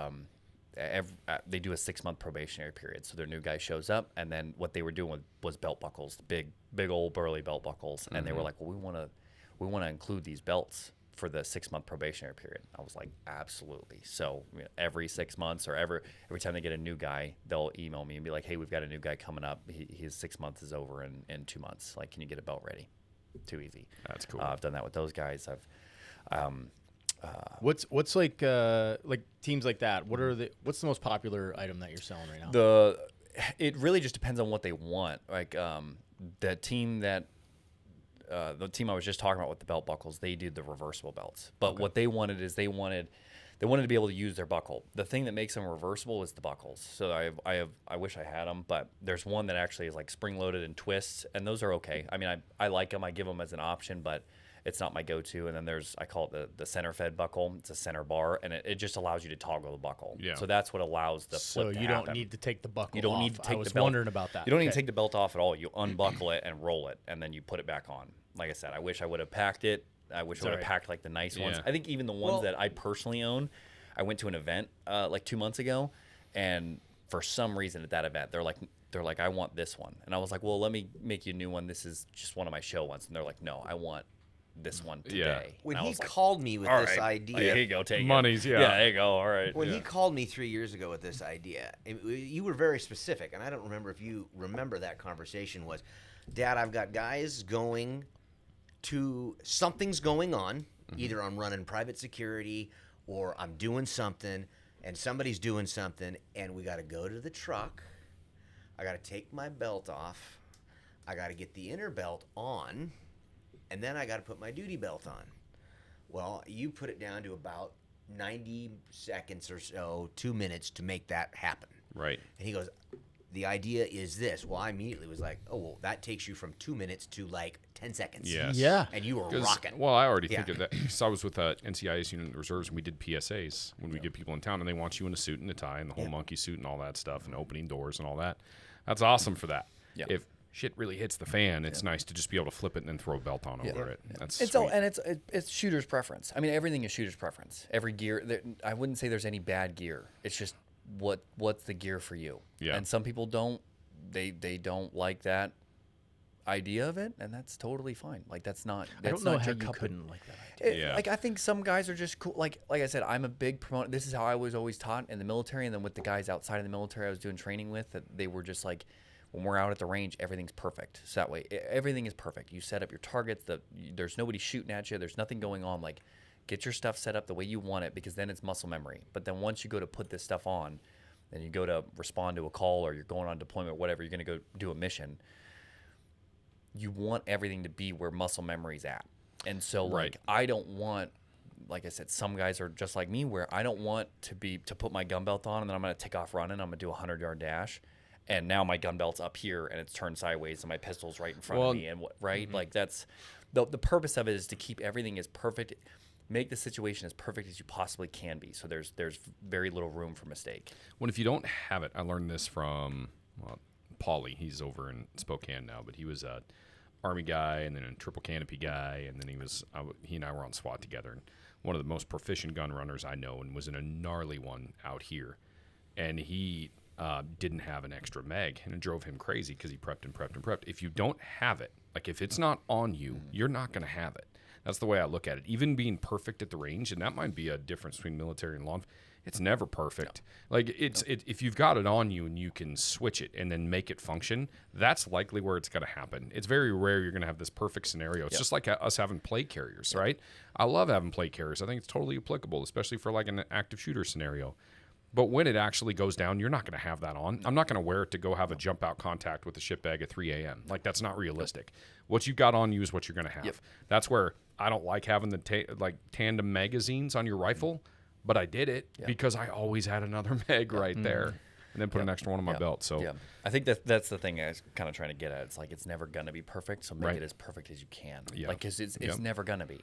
they do a 6-month probationary period. So their new guy shows up, and then what they were doing was belt buckles, big old burly belt buckles, and they were like, well, we want to include these belts for the 6-month probationary period. I was like, absolutely. So every 6 months or every time they get a new guy, they'll email me and be like, hey, we've got a new guy coming up. His 6 months is over in 2 months. Like, can you get a belt ready? Too easy. That's cool. I've done that with those guys. What's like teams like that? What's the most popular item that you're selling right now? It really just depends on what they want. Like the team I was just talking about with the belt buckles, they did the reversible belts. But what they wanted is they wanted to be able to use their buckle. The thing that makes them reversible is the buckles. So I wish I had them, but there's one that actually is like spring loaded and twists, and those are okay. I mean, I like them. I give them as an option, but it's not my go-to. And then I call it the center fed buckle. It's a center bar, and it just allows you to toggle the buckle. Yeah. So that's what allows the flip to happen. So you don't need to take the buckle off. You don't need to take the belt. I was wondering about that. You don't need to take the belt off at all. You unbuckle it and roll it, and then you put it back on. Like I said, I wish I would have packed it. I wish I would have packed like the nice ones. I think even the ones that I personally own, I went to an event like 2 months ago, and for some reason at that event, they're like, I want this one. And I was like, well, let me make you a new one. This is just one of my show ones. And they're like, no, I want this one today. Yeah. When he called me with this idea, here you go, take Money's, it. yeah. Yeah, there you go. All right. When he called me 3 years ago with this idea, you were very specific, and I don't remember if you remember that conversation was, Dad, I've got guys going to, something's going on, either I'm running private security or I'm doing something, and somebody's doing something, and we got to go to the truck. I got to take my belt off. I got to get the inner belt on, and then I got to put my duty belt on. Well, you put it down to about 90 seconds or so, 2 minutes to make that happen. Right. And he goes, the idea is this. Well, I immediately was like, oh, well, that takes you from 2 minutes to like 10 seconds. Yes. Yeah. And you were rocking. Well, I already think of that. So I was with NCIS unit in the reserves, and we did PSAs when we get people in town, and they want you in a suit and a tie and the whole monkey suit and all that stuff and opening doors and all that. That's awesome for that. Yeah. If shit really hits the fan, it's nice to just be able to flip it and then throw a belt on over it. That's it's sweet. it's shooter's preference. I mean, everything is shooter's preference. Every gear, I wouldn't say there's any bad gear. It's just what's the gear for you. Yeah. And some people don't. They don't like that idea of it, and that's totally fine. Like that's not. I don't know not how your you cup of- couldn't like that idea. Like I think some guys are just cool. Like I said, I'm a big promoter. This is how I was always taught in the military, and then with the guys outside of the military I was doing training with, that they were just like, when we're out at the range, everything's perfect. So that way, everything is perfect. You set up your targets. There's nobody shooting at you. There's nothing going on. Like, get your stuff set up the way you want it, because then it's muscle memory. But then once you go to put this stuff on, and you go to respond to a call, or you're going on deployment, whatever, you're going to go do a mission, you want everything to be where muscle memory's at. And so, like, I don't want, like I said, some guys are just like me, where I don't want to put my gun belt on, and then I'm going to take off running. I'm going to do a 100-yard dash, and now my gun belt's up here, and it's turned sideways, and my pistol's right in front of me. And like that's the purpose of it, is to keep everything as perfect. Make the situation as perfect as you possibly can be, so there's very little room for mistake. Well, if you don't have it, I learned this from Paulie. He's over in Spokane now, but he was a Army guy and then a triple canopy guy, and then he and I were on SWAT together. And one of the most proficient gun runners I know, and was in a gnarly one out here, and he didn't have an extra mag, and it drove him crazy because he prepped and prepped and prepped. If you don't have it, like if it's not on you, you're not going to have it. That's the way I look at it. Even being perfect at the range, and that might be a difference between military and law enforcement, it's never perfect. No. Like if you've got it on you and you can switch it and then make it function, that's likely where it's going to happen. It's very rare you're going to have this perfect scenario. It's just like us having plate carriers, right? I love having plate carriers. I think it's totally applicable, especially for like an active shooter scenario. But when it actually goes down, you're not going to have that on. I'm not going to wear it to go have a jump out contact with a ship bag at 3 a.m. Like, that's not realistic. What you've got on you is what you're going to have. That's where I don't like having the tandem magazines on your rifle, but I did it because I always had another mag right there, and then put an extra one on my belt. So I think that's the thing I was kind of trying to get at. It's like, it's never going to be perfect, so make it as perfect as you can. Like, because it's never going to be.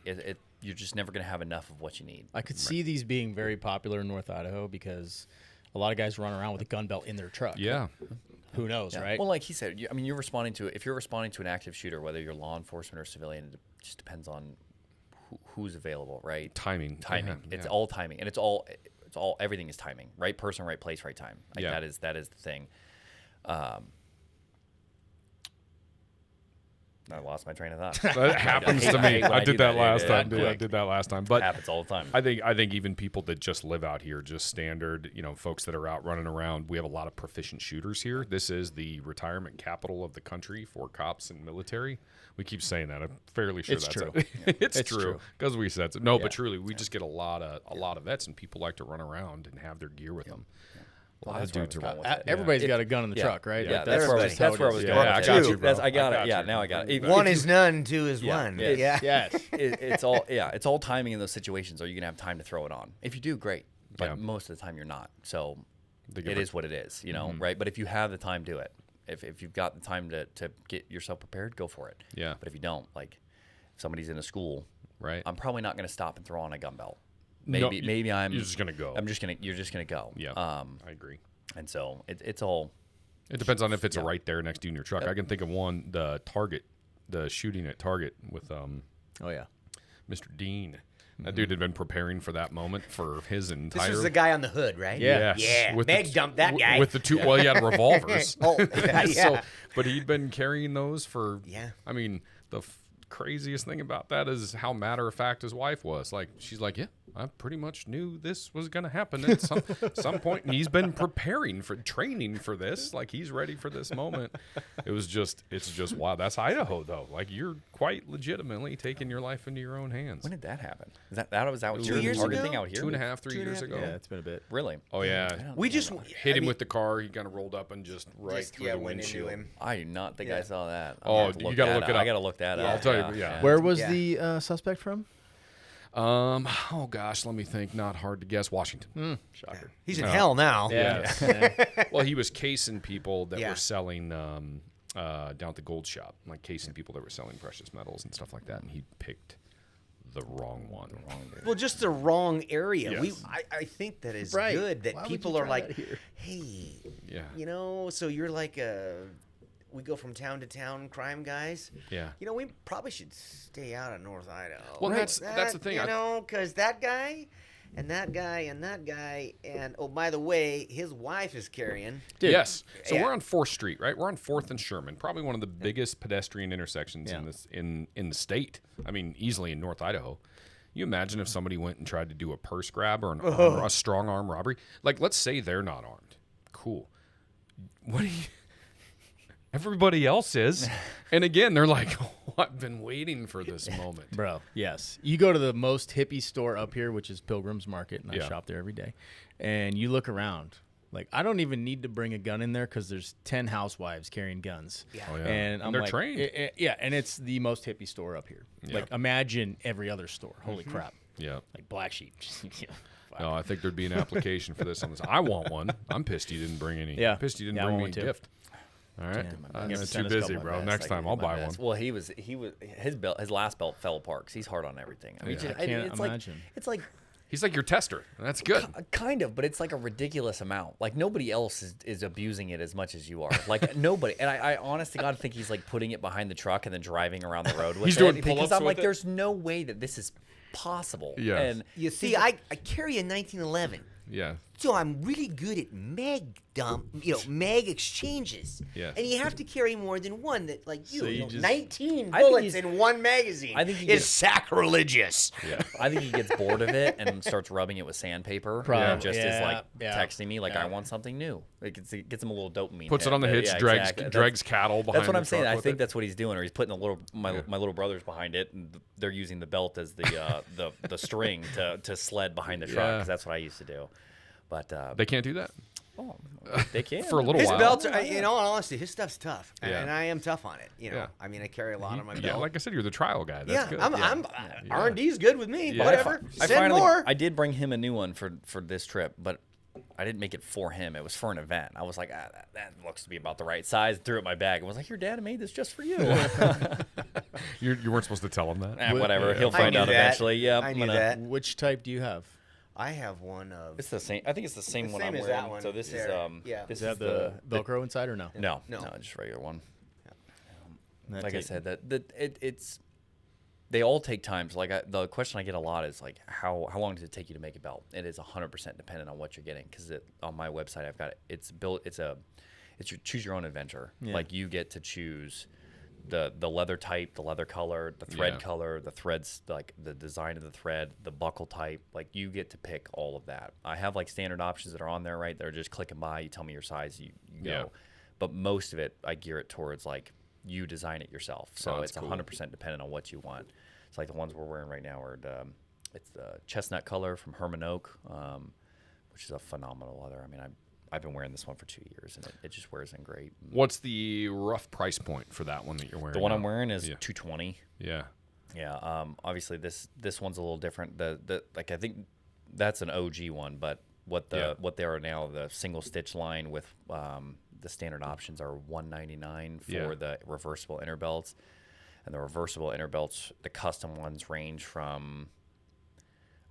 You're just never going to have enough of what you need. I could see these being very popular in North Idaho, because a lot of guys run around with a gun belt in their truck. Yeah. Who knows, right? Well, like he said, I mean, if you're responding to an active shooter, whether you're law enforcement or civilian, it just depends on who's available, right? Timing. It's all timing, and it's all everything is timing. Right person, right place, right time. Like that is the thing. I lost my train of thought. That happens to me. I did that last time. I did that last time. But it happens all the time. I think even people that just live out here, just standard, folks that are out running around, we have a lot of proficient shooters here. This is the retirement capital of the country for cops and military. We keep saying that. I'm fairly sure It's that's true. It's true because we said so. No, but truly, we just get a lot of vets, and people like to run around and have their gear with them. Well, A lot of dudes are. Everybody's got a gun in the truck, right? Yeah, Like, that's where I was going. Yeah, I got you, bro. I got it. you. Yeah, now I got it. One is none, two is one. Yeah. Yes. It's all timing in those situations. Are you gonna have time to throw it on? If you do, great. But Yeah. most of the time, you're not. So They it get is what it is, right? But if you have the time, do it. If you've got the time to get yourself prepared, go for it. Yeah. But if you don't, like, if somebody's in a school, Right. I'm probably not gonna stop and throw on a gun belt. No, Maybe I'm. You're just gonna go. You're just gonna go. Yeah. I agree. And so it's all. It depends on if it's right there next to you in your truck. I can think of one, the shooting at Target with Oh yeah. Mr. Dean. That dude had been preparing for that moment for his entire. This was the guy on the hood, right? Yeah. Yeah. With Meg dumped that guy. With the two. Well, he had revolvers. Yeah. So, but he'd been carrying those for. Yeah. I mean, the craziest thing about that is how matter of fact his wife was. Like, she's like, yeah, I pretty much knew this was going to happen at some point. And he's been training for this. Like, he's ready for this moment. It's just wow. That's Idaho, though. Like, you're quite legitimately taking your life into your own hands. When did that happen? That was 2 years Target ago? thing out here? 2.5, 3 years ago. Yeah, it's been a bit. Really? Oh, yeah. We just Hit him with the car. He kind of rolled up and just just, through the went into windshield. him. I do not think Yeah. I saw that. Oh, I'll have to you gotta that look it up. I up. gotta look that up. I'll tell you, yeah. Where was Yeah. the suspect from? Oh gosh, let me think. Not hard to guess. Washington. Shocker. He's in hell now. Yeah. Well, he was casing people that Yeah. were selling down at the gold shop, like casing people that were selling precious metals and stuff like that, and he picked the wrong one. Well, just the wrong area. Yes. I think that is Right. good that Why would people you are try like, that here? hey, Yeah. so you're like we go from town to town crime guys. Yeah. We probably should stay out of North Idaho. Well, that's the thing. Because that guy and that guy and that guy, and oh, by the way, his wife is carrying. Dude. Yes. So Yeah. we're on 4th Street, right? We're on 4th and Sherman, probably one of the biggest pedestrian intersections in the state. I mean, easily in North Idaho. You imagine if somebody went and tried to do a purse grab or a strong arm robbery? Like, let's say they're not armed. Cool. What do you? Everybody else is. And again, they're like, oh, I've been waiting for this moment. Bro, yes. You go to the most hippie store up here, which is Pilgrim's Market, and I Yeah. shop there every day. And you look around. Like, I don't even need to bring a gun in there because there's 10 housewives carrying guns. Yeah. Oh, yeah. And I'm they're like, trained. yeah, and it's the most hippie store up here. Like, imagine every other store. Holy crap. Yeah. Like Black Sheep. Wow. No, I think there'd be an application for this on this. I want one. I'm pissed you didn't bring any. Yeah. Pissed you didn't Yeah, I bring want me a one too. gift. All right. I'm Give us too a busy, couple bro. of Next time I'll buy one. Well, his last belt fell apart because he's hard on everything. I mean, Yeah. I can't it's imagine. It's like He's like your tester. That's good. kind of, but it's like a ridiculous amount. Like nobody else is abusing it as much as you are. Like nobody. And I honest to God think he's like putting it behind the truck and then driving around the road with He's it. doing Because pull-ups I'm like, with it? there's no way that this is possible. Yes. And You see, I carry a 1911. Yeah. So I'm really good at mag exchanges. Yes. And you have to carry more than one. That like So you just- 19 I think bullets he's- in one magazine. I think he is gets- sacrilegious. Yeah. I think he gets bored of it and starts rubbing it with sandpaper. Probably. And just is like Yeah. texting me like I want something new. It gets him a little dopamine. Puts it hit. on the hitch, Yeah, drags exactly. drags cattle behind That's what the I'm saying. truck I with think it. that's what he's doing, or he's putting my little brothers behind it, and they're using the belt as the string to sled behind the truck. Yeah. 'Cause that's what I used to do. But They can't do that. they can For a little His while. belts, in all honesty, his stuff's tough, Yeah. and I am tough on it. Yeah. I mean, I carry a lot on my belt. Yeah, like I said, you're the trial guy. That's Yeah, good. I'm R&D's good with me. Yeah. Whatever. I Send finally more. I did bring him a new one for this trip, but I didn't make it for him. It was for an event. I was like, that looks to be about the right size. Threw it in my bag and was like, your dad made this just for you. You weren't supposed to tell him that. Whatever. He'll I find knew out that. eventually. Yeah, I I'm knew gonna- that. Which type do you have? I have one of. It's the same. I think it's the same The one same I'm as wearing. that one So this there. is Yeah. This Does it have the Velcro inside or no? no, No. just regular one. That Like I tape- said, that it's they all take time. So like the question I get a lot is like, how long does it take you to make a belt? It is 100% dependent on what you're getting, because on my website I've got it's built. It's your choose your own adventure. Yeah. Like you get to choose the leather type, the leather color, the thread color, the threads, like the design of the thread, the buckle type. Like you get to pick all of that. I have like standard options that are on there, right? They're just click and buy. You tell me your size, you go. Yeah. But most of it, I gear it towards like you design it yourself. So it's cool. 100% dependent on what you want. It's like the ones we're wearing right now are it's the chestnut color from Herman Oak, which is a phenomenal leather. I mean, I've been wearing this one for 2 years, and it just wears in great. What's the rough price point for that one that you're wearing? The one now? I'm wearing is $220. Yeah. Yeah. Obviously this one's a little different. The like I think that's an OG one, but what they are now, the single stitch line with the standard options are $199 for the reversible inner belts, and the reversible inner belts, the custom ones range from,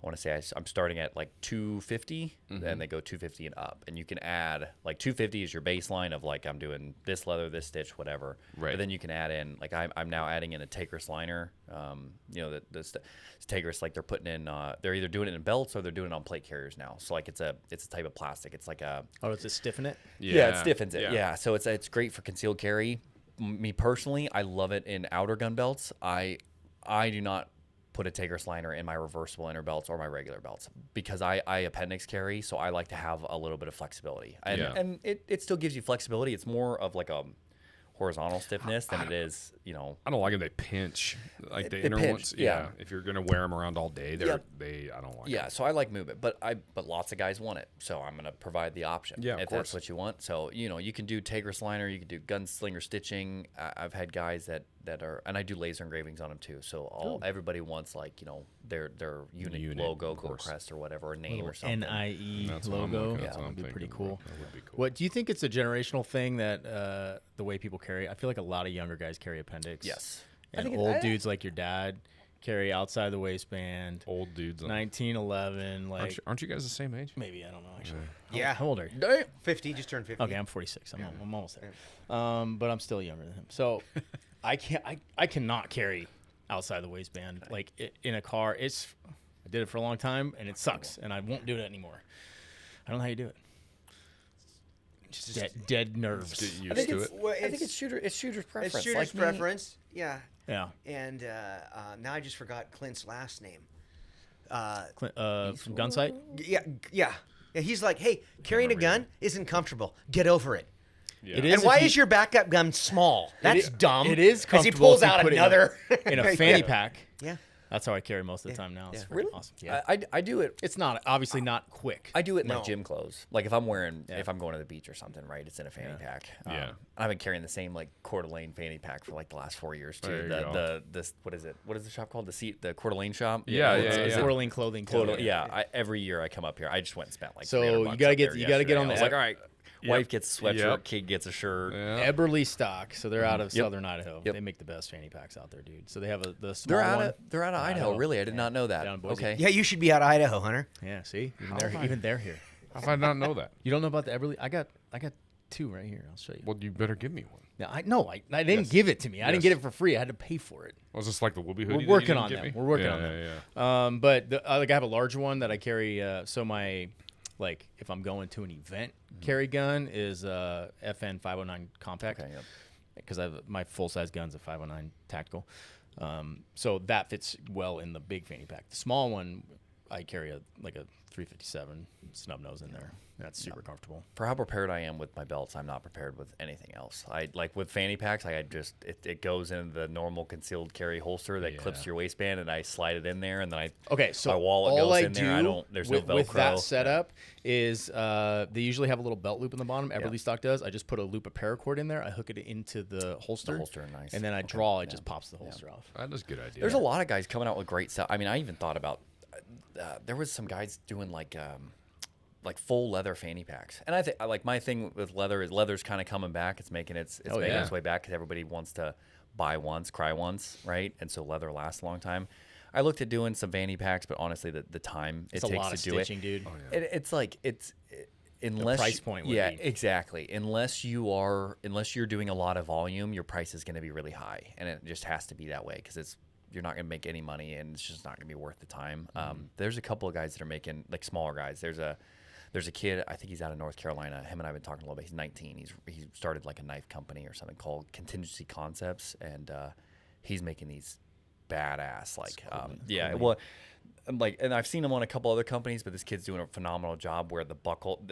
I want to say I'm starting at like $250, and they go $250 and up, and you can add like $250 is your baseline of like I'm doing this leather, this stitch, whatever. Right. But then you can add in like I'm now adding in a Tagris liner. You know the Tagris, like they're putting in they're either doing it in belts or they're doing it on plate carriers now. So like it's a type of plastic. It's like a does it stiffen it? yeah, it stiffens it. Yeah, so it's great for concealed carry. Me personally, I love it in outer gun belts. I do not put a Tagris liner in my reversible inner belts or my regular belts, because I appendix carry, so I like to have a little bit of flexibility. And it still gives you flexibility. It's more of like a horizontal stiffness than it is, you know. I don't like it. They pinch, like the They inner pinch, ones. yeah. If you're gonna wear them around all day, I don't like. Yeah, so I like movement, but lots of guys want it, so I'm gonna provide the option. Yeah, of if course. that's what you want. So you can do Tagris liner, you can do gunslinger stitching. I've had guys that are, and I do laser engravings on them too. So everybody wants like their unit logo, gold crest or whatever, or name or something. NIE That's what I'm logo. looking at. That's what That I'm would be pretty thinking. cool. That would be cool. What do you think? It's a generational thing that the way people carry. I feel like a lot of younger guys carry appendix. Yes. And old dudes like your dad carry outside the waistband. Old dudes. 1911. Like Aren't you guys the same age? maybe, I don't know actually. Yeah. How old are you? 50, just turned 50. Okay, I'm 46. I'm almost there. But I'm still younger than him. So I cannot carry outside the waistband like in a car. I did it for a long time and it sucks, and I won't do it anymore. I don't know how you do it. Just dead nerves. Get used I think to it's, it. Well, I think it's shooter's preference. It's shooter's Like me- preference. Yeah. Yeah. And now I just forgot Clint's last name. From Gunsight? Yeah. He's like, hey, carrying a gun isn't comfortable. Get over it. Yeah. It And is why if you- is your backup gun small? That's dumb. It is As he comfortable pulls if you out put it another in a fanny Yeah. pack. Yeah. That's how I carry most of the time now. It's Yeah. freaking awesome. Yeah. I do it. It's not obviously not quick. I do it in No. like gym clothes. Like if I'm if I'm going to the beach or something, right? It's in a fanny pack. Yeah. I've been carrying the same like Coeur d'Alene fanny pack for like the last 4 years too. There you go. What is it? What is the shop called? The Coeur d'Alene shop. Yeah, It's- yeah, it's yeah. a- Swirling clothing. company. Yeah. Every year I come up here, I just went and spent like. So $300 you up gotta there you gotta get yesterday. on I the was like, all right, wife gets a sweatshirt, Yep. kid gets a shirt. Yeah. Eberly stock. So they're out of Yep. Southern Idaho. Yep. They make the best fanny packs out there, dude. So they have the small They're one. out of Idaho. Really, I did not know that. Down in Boise. Okay. Yeah, you should be out of Idaho, Hunter. Yeah, see, even they're here. How did I not know that? You don't know about the Eberly? I got two right here. I'll show you. Well, you better give me one. Yeah, I didn't give it to me. I didn't get it for free. I had to pay for it. Was this like the Whoopie hoodie? We're that you working didn't on get them. me? We're working Yeah, on them. Yeah. But like I have a larger one that I carry. So my if I'm going to an event, carry gun is FN 509 compact. Okay, yep. Because my full size gun's a 509 tactical. So that fits well in the big fanny pack. The small one, I carry a 357 snub nose in there. That's super comfortable. For how prepared I am with my belts, I'm not prepared with anything else. I like with fanny packs. It goes in the normal concealed carry holster that clips your waistband, and I slide it in there, and then Okay, so my wallet all goes I in there. do There's with, no Velcro. with that setup is they usually have a little belt loop in the bottom. Everly stock does. I just put a loop of paracord in there. I hook it into the holster. Nice. And then I draw. It just pops the holster off. That is a good idea. There's a lot of guys coming out with great stuff. I mean, I even thought about there was some guys doing like full leather fanny packs, and I think like my thing with leather is leather's kind of coming back. It's making its way back because everybody wants to buy once, cry once, right? And so leather lasts a long time. I looked at doing some fanny packs, but honestly, the time It's it a takes lot to of do stitching, it, dude. unless price point would be. exactly. Unless you're doing a lot of volume, your price is going to be really high, and it just has to be that way because it's you're not gonna make any money, and it's just not gonna be worth the time. There's a couple of guys that are making, like, smaller guys. There's a kid, I think he's out of North Carolina. Him and I've been talking a little bit. He's 19. He started like a knife company or something called Contingency Concepts, and he's making these badass, like, well, like, and I've seen him on a couple other companies, but this kid's doing a phenomenal job where the buckle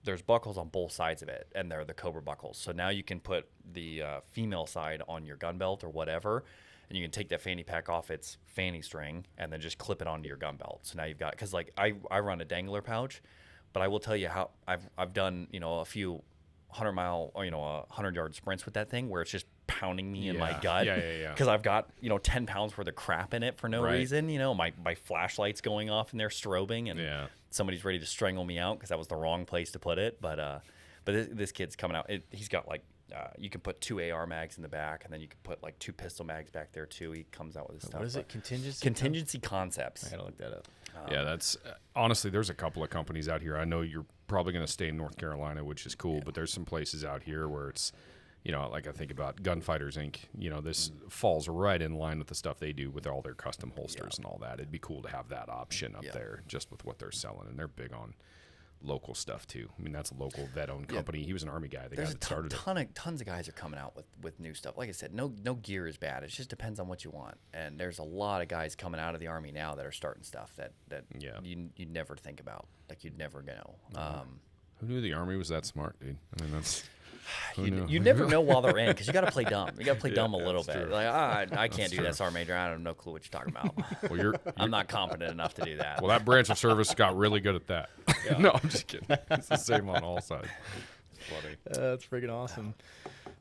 there's buckles on both sides of it, and they're the Cobra buckles. So now you can put the female side on your gun belt or whatever, and you can take that fanny pack off its fanny string and then just clip it onto your gun belt. So now you've got, because like I run a dangler pouch, but I will tell you how I've done, you know, a few 100-mile or, you know, 100-yard sprints with that thing where it's just pounding me in my gut. Because I've got, you know, 10 pounds worth of crap in it for no reason. You know, my flashlight's going off and they're strobing, and somebody's ready to strangle me out because that was the wrong place to put it. But this kid's coming out. He's got like, you can put 2 AR mags in the back, and then you can put like 2 pistol mags back there too. He comes out with his stuff. What is it? Contingency Concepts. I gotta look that up. Yeah, that's honestly, there's a couple of companies out here. I know you're probably going to stay in North Carolina, which is cool, but there's some places out here where it's, you know, like I think about Gunfighters Inc. You know, this falls right in line with the stuff they do with all their custom holsters and all that. It'd be cool to have that option up there just with what they're selling, and they're big on local stuff too. I mean, that's a local vet-owned company. He was an Army guy. The guy that started it. Tons of guys are coming out with new stuff. Like I said, no gear is bad. It just depends on what you want. And there's a lot of guys coming out of the Army now that are starting stuff that you'd never think about. Like, you'd never know. Who knew the Army was that smart, dude? I mean, that's... You never know while they're in, because you got to play dumb. You got to play dumb a little bit. True. Like, I can't do that, Sergeant Major. I have no clue what you're talking about. Well, I'm not competent enough to do that. Well, that branch of service got really good at that. No, I'm just kidding. It's the same on all sides. Funny. That's freaking awesome.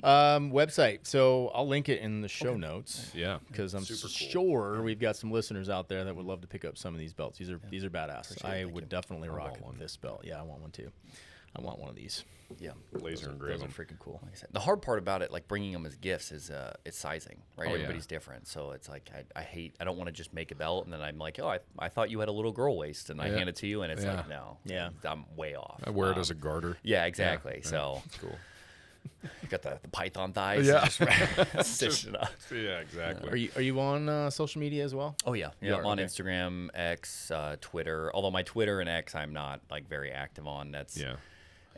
Website. So I'll link it in the show notes. Yeah, because I'm sure we've got some listeners out there that would love to pick up some of these belts. These are badass. I would definitely rock this belt. Yeah, I want one too. I want one of these. Yeah, laser engraved. Those are freaking cool. Like I said, the hard part about it, like bringing them as gifts, is it's sizing. Right, everybody's different. So it's like I don't want to just make a belt and then I'm like, oh, I thought you had a little girl waist, and I hand it to you, and it's like, no, I'm way off. I wear it as a garter. Yeah, exactly. So it's cool. You got the python thighs. Yeah, just stitch it up. Yeah, exactly. Are you on social media as well? Oh yeah, I'm on Instagram, X, Twitter. Although my Twitter and X, I'm not like very active on. That's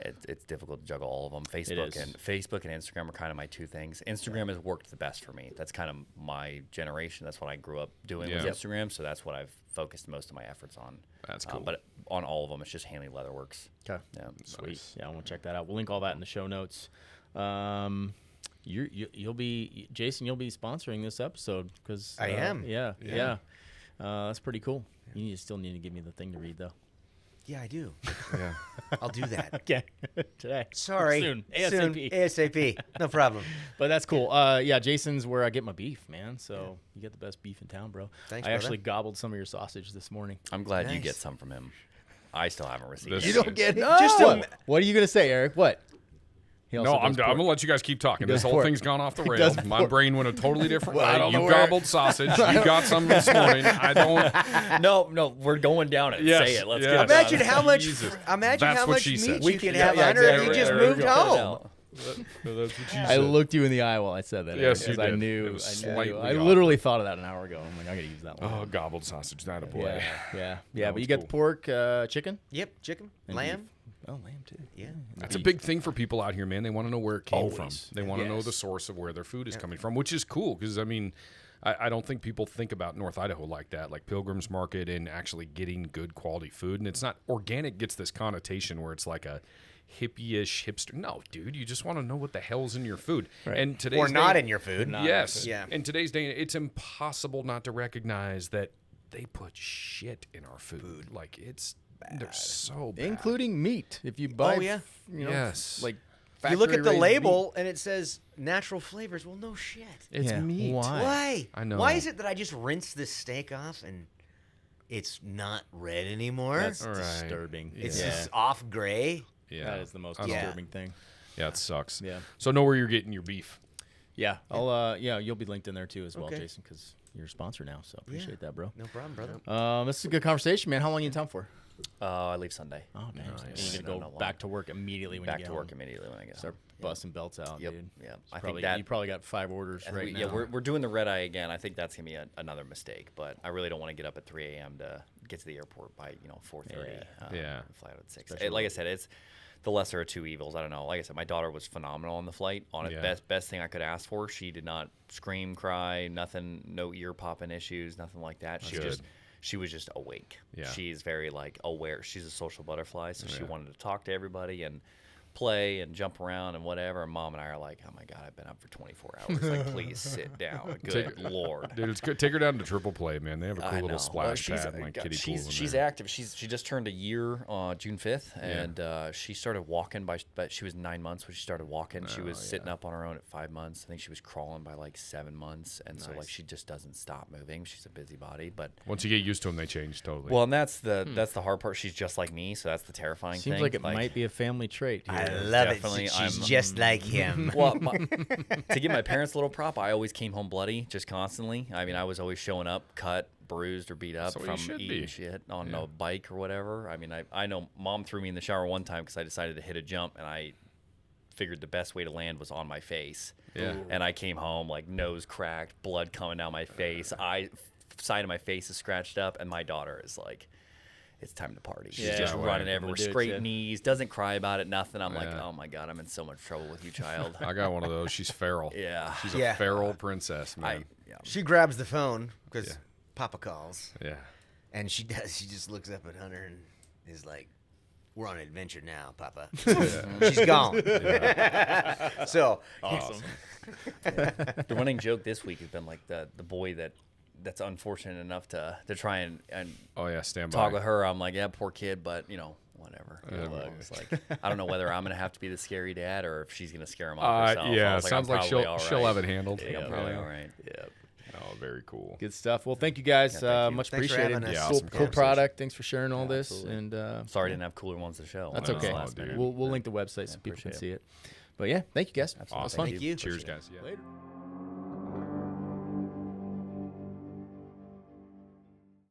It's difficult to juggle all of them. Facebook and Instagram are kind of my two things. Instagram has worked the best for me. That's kind of my generation. That's what I grew up doing with Instagram. So that's what I've focused most of my efforts on. That's cool. But on all of them, it's just Hanley Leatherworks. Okay. Yeah. Sweet. Nice. Yeah, I want to check that out. We'll link all that in the show notes. You'll be Jason. You'll be sponsoring this episode because I am. Yeah. That's pretty cool. You still need to give me the thing to read though. Yeah, I do. Yeah. I'll do that. Okay. Today. Sorry. Soon. ASAP. No problem. But that's cool. Jason's where I get my beef, man. So you get the best beef in town, bro. Thanks, I actually gobbled some of your sausage this morning. I'm glad you get some from him. I still haven't received it. You don't get it? No. What are you going to say, Eric? What? No, I'm going to let you guys keep talking. This whole thing's gone off the rails. My brain went a totally different way. You gobbled sausage. You got some this morning. I don't. No, we're going down it. Yes, Say it. Let's yes. get it. Imagine how much. Imagine That's how what much she meat said. we could have under if you just moved home. That's what she I said. looked you in the eye while I said that. Yes, Eric, you did. I knew. It was I slightly literally thought of that an hour ago. I'm like, I got to use that one. Oh, gobbled sausage. That a boy. Yeah. No, But you it's got cool. the pork, chicken, Yep, chicken, and lamb. beef. Oh, lamb too. Yeah. That's a big thing for people out here, man. They want to know where it came from. Always. They want to know the source of where their food is coming from, which is cool because, I mean, I don't think people think about North Idaho like that, like Pilgrim's Market and actually getting good quality food. And it's not organic gets this connotation where it's like a hippie-ish hipster. No, dude, you just want to know what the hell's in your food. Right. And today's Or not day, in your food. Yes. Yeah. In today's day, it's impossible not to recognize that they put shit in our food. Like, they're so bad. Including meat. If you buy, Yes. like You look at the factory-raised label and it says natural flavors. Well, no shit. It's Yeah. meat. Why? I know. Why is it that I just rinse this steak off and it's not red anymore? That's All right. disturbing. It's yeah. just off gray. Yeah. That is the most I don't- disturbing thing. Yeah, it sucks. Yeah. So know where you're getting your beef. Yeah. I'll you'll be linked in there too as well, Okay. Jason, because you're a sponsor now. So appreciate that, bro. No problem, brother. This is a good conversation, man. How long are you in town for? I leave Sunday. Oh, damn. Nice. So you can go back to work immediately when Back you get to work home. immediately when I get Start home. busting belts out, Yep. dude. Yeah. It's I probably, think that you probably got 5 orders I think right now. Yeah, we're doing the red eye again. I think that's gonna be another mistake, but I really don't want to get up at 3 a.m. to get to the airport by 4:30. Yeah. And fly out at 6. Especially Like I said, it's the lesser of two evils. I don't know. Like I said, my daughter was phenomenal on the flight. On it, Yeah. best thing I could ask for. She did not scream, cry, nothing, no ear popping issues, nothing like that. She was just awake. Yeah. She's very aware. She's a social butterfly, so she wanted to talk to everybody and play and jump around and whatever. And Mom and I are like, oh my God, I've been up for 24 hours. Like, please sit down. Good Lord. Dude, it's good. Take her down to Triple Play, man. They have a cool I little know. splash She's- pad and like kiddie pool. She's active. She just turned a year on June 5th, and she started walking but she was 9 months when she started walking. She was sitting up on her own at 5 months. I think she was crawling by 7 months, and so she just doesn't stop moving. She's a busybody, but Once you get used to them, they change totally. well, and that's the hard part. She's just like me, so that's the terrifying thing. Seems like it might be a family trait here. I love definitely- it. She's I'm- just like him. Well, to give my parents a little prop, I always came home bloody, just constantly. I mean, I was always showing up cut, bruised, or beat up So you from should eating be. shit on a bike or whatever. I mean, I know Mom threw me in the shower one time because I decided to hit a jump, and I figured the best way to land was on my face. Yeah. And I came home nose cracked, blood coming down my face, side of my face is scratched up, and my daughter is like, it's time to party. She's just Yeah, running right. everywhere, Do it, straight yeah. knees, doesn't cry about it, nothing. I'm like, Yeah. oh my God, I'm in so much trouble with you, child. I got one of those. She's feral. Yeah. She's Yeah. a feral princess, man. She grabs the phone because Papa calls, Yeah. and she does. She just looks up at Hunter and is like, "We're on an adventure now, Papa." She's gone. So Awesome. The running joke this week has been the boy that's unfortunate enough to try and Oh, yeah. Stand talk by. with her. I'm like, yeah, poor kid, but whatever. Yeah, It's like, I don't know whether I'm gonna have to be the scary dad or if she's gonna scare him off herself. I Yeah. was Sounds I'm like probably all she'll right. have it handled. I think I'm probably all right. Yeah. Oh, very cool. Good stuff. Well, thank you guys. thank you. Much Thanks for appreciated. having us. Yeah, cool, awesome cool conversation. product. Thanks for sharing all this. absolutely. And Sorry I didn't have cooler ones to show. that's I know, okay. last minute. We'll link the website so people can appreciate see it. But yeah, thank you guys. It was Awesome. fun. Thank you. Cheers, guys. Yeah. Later.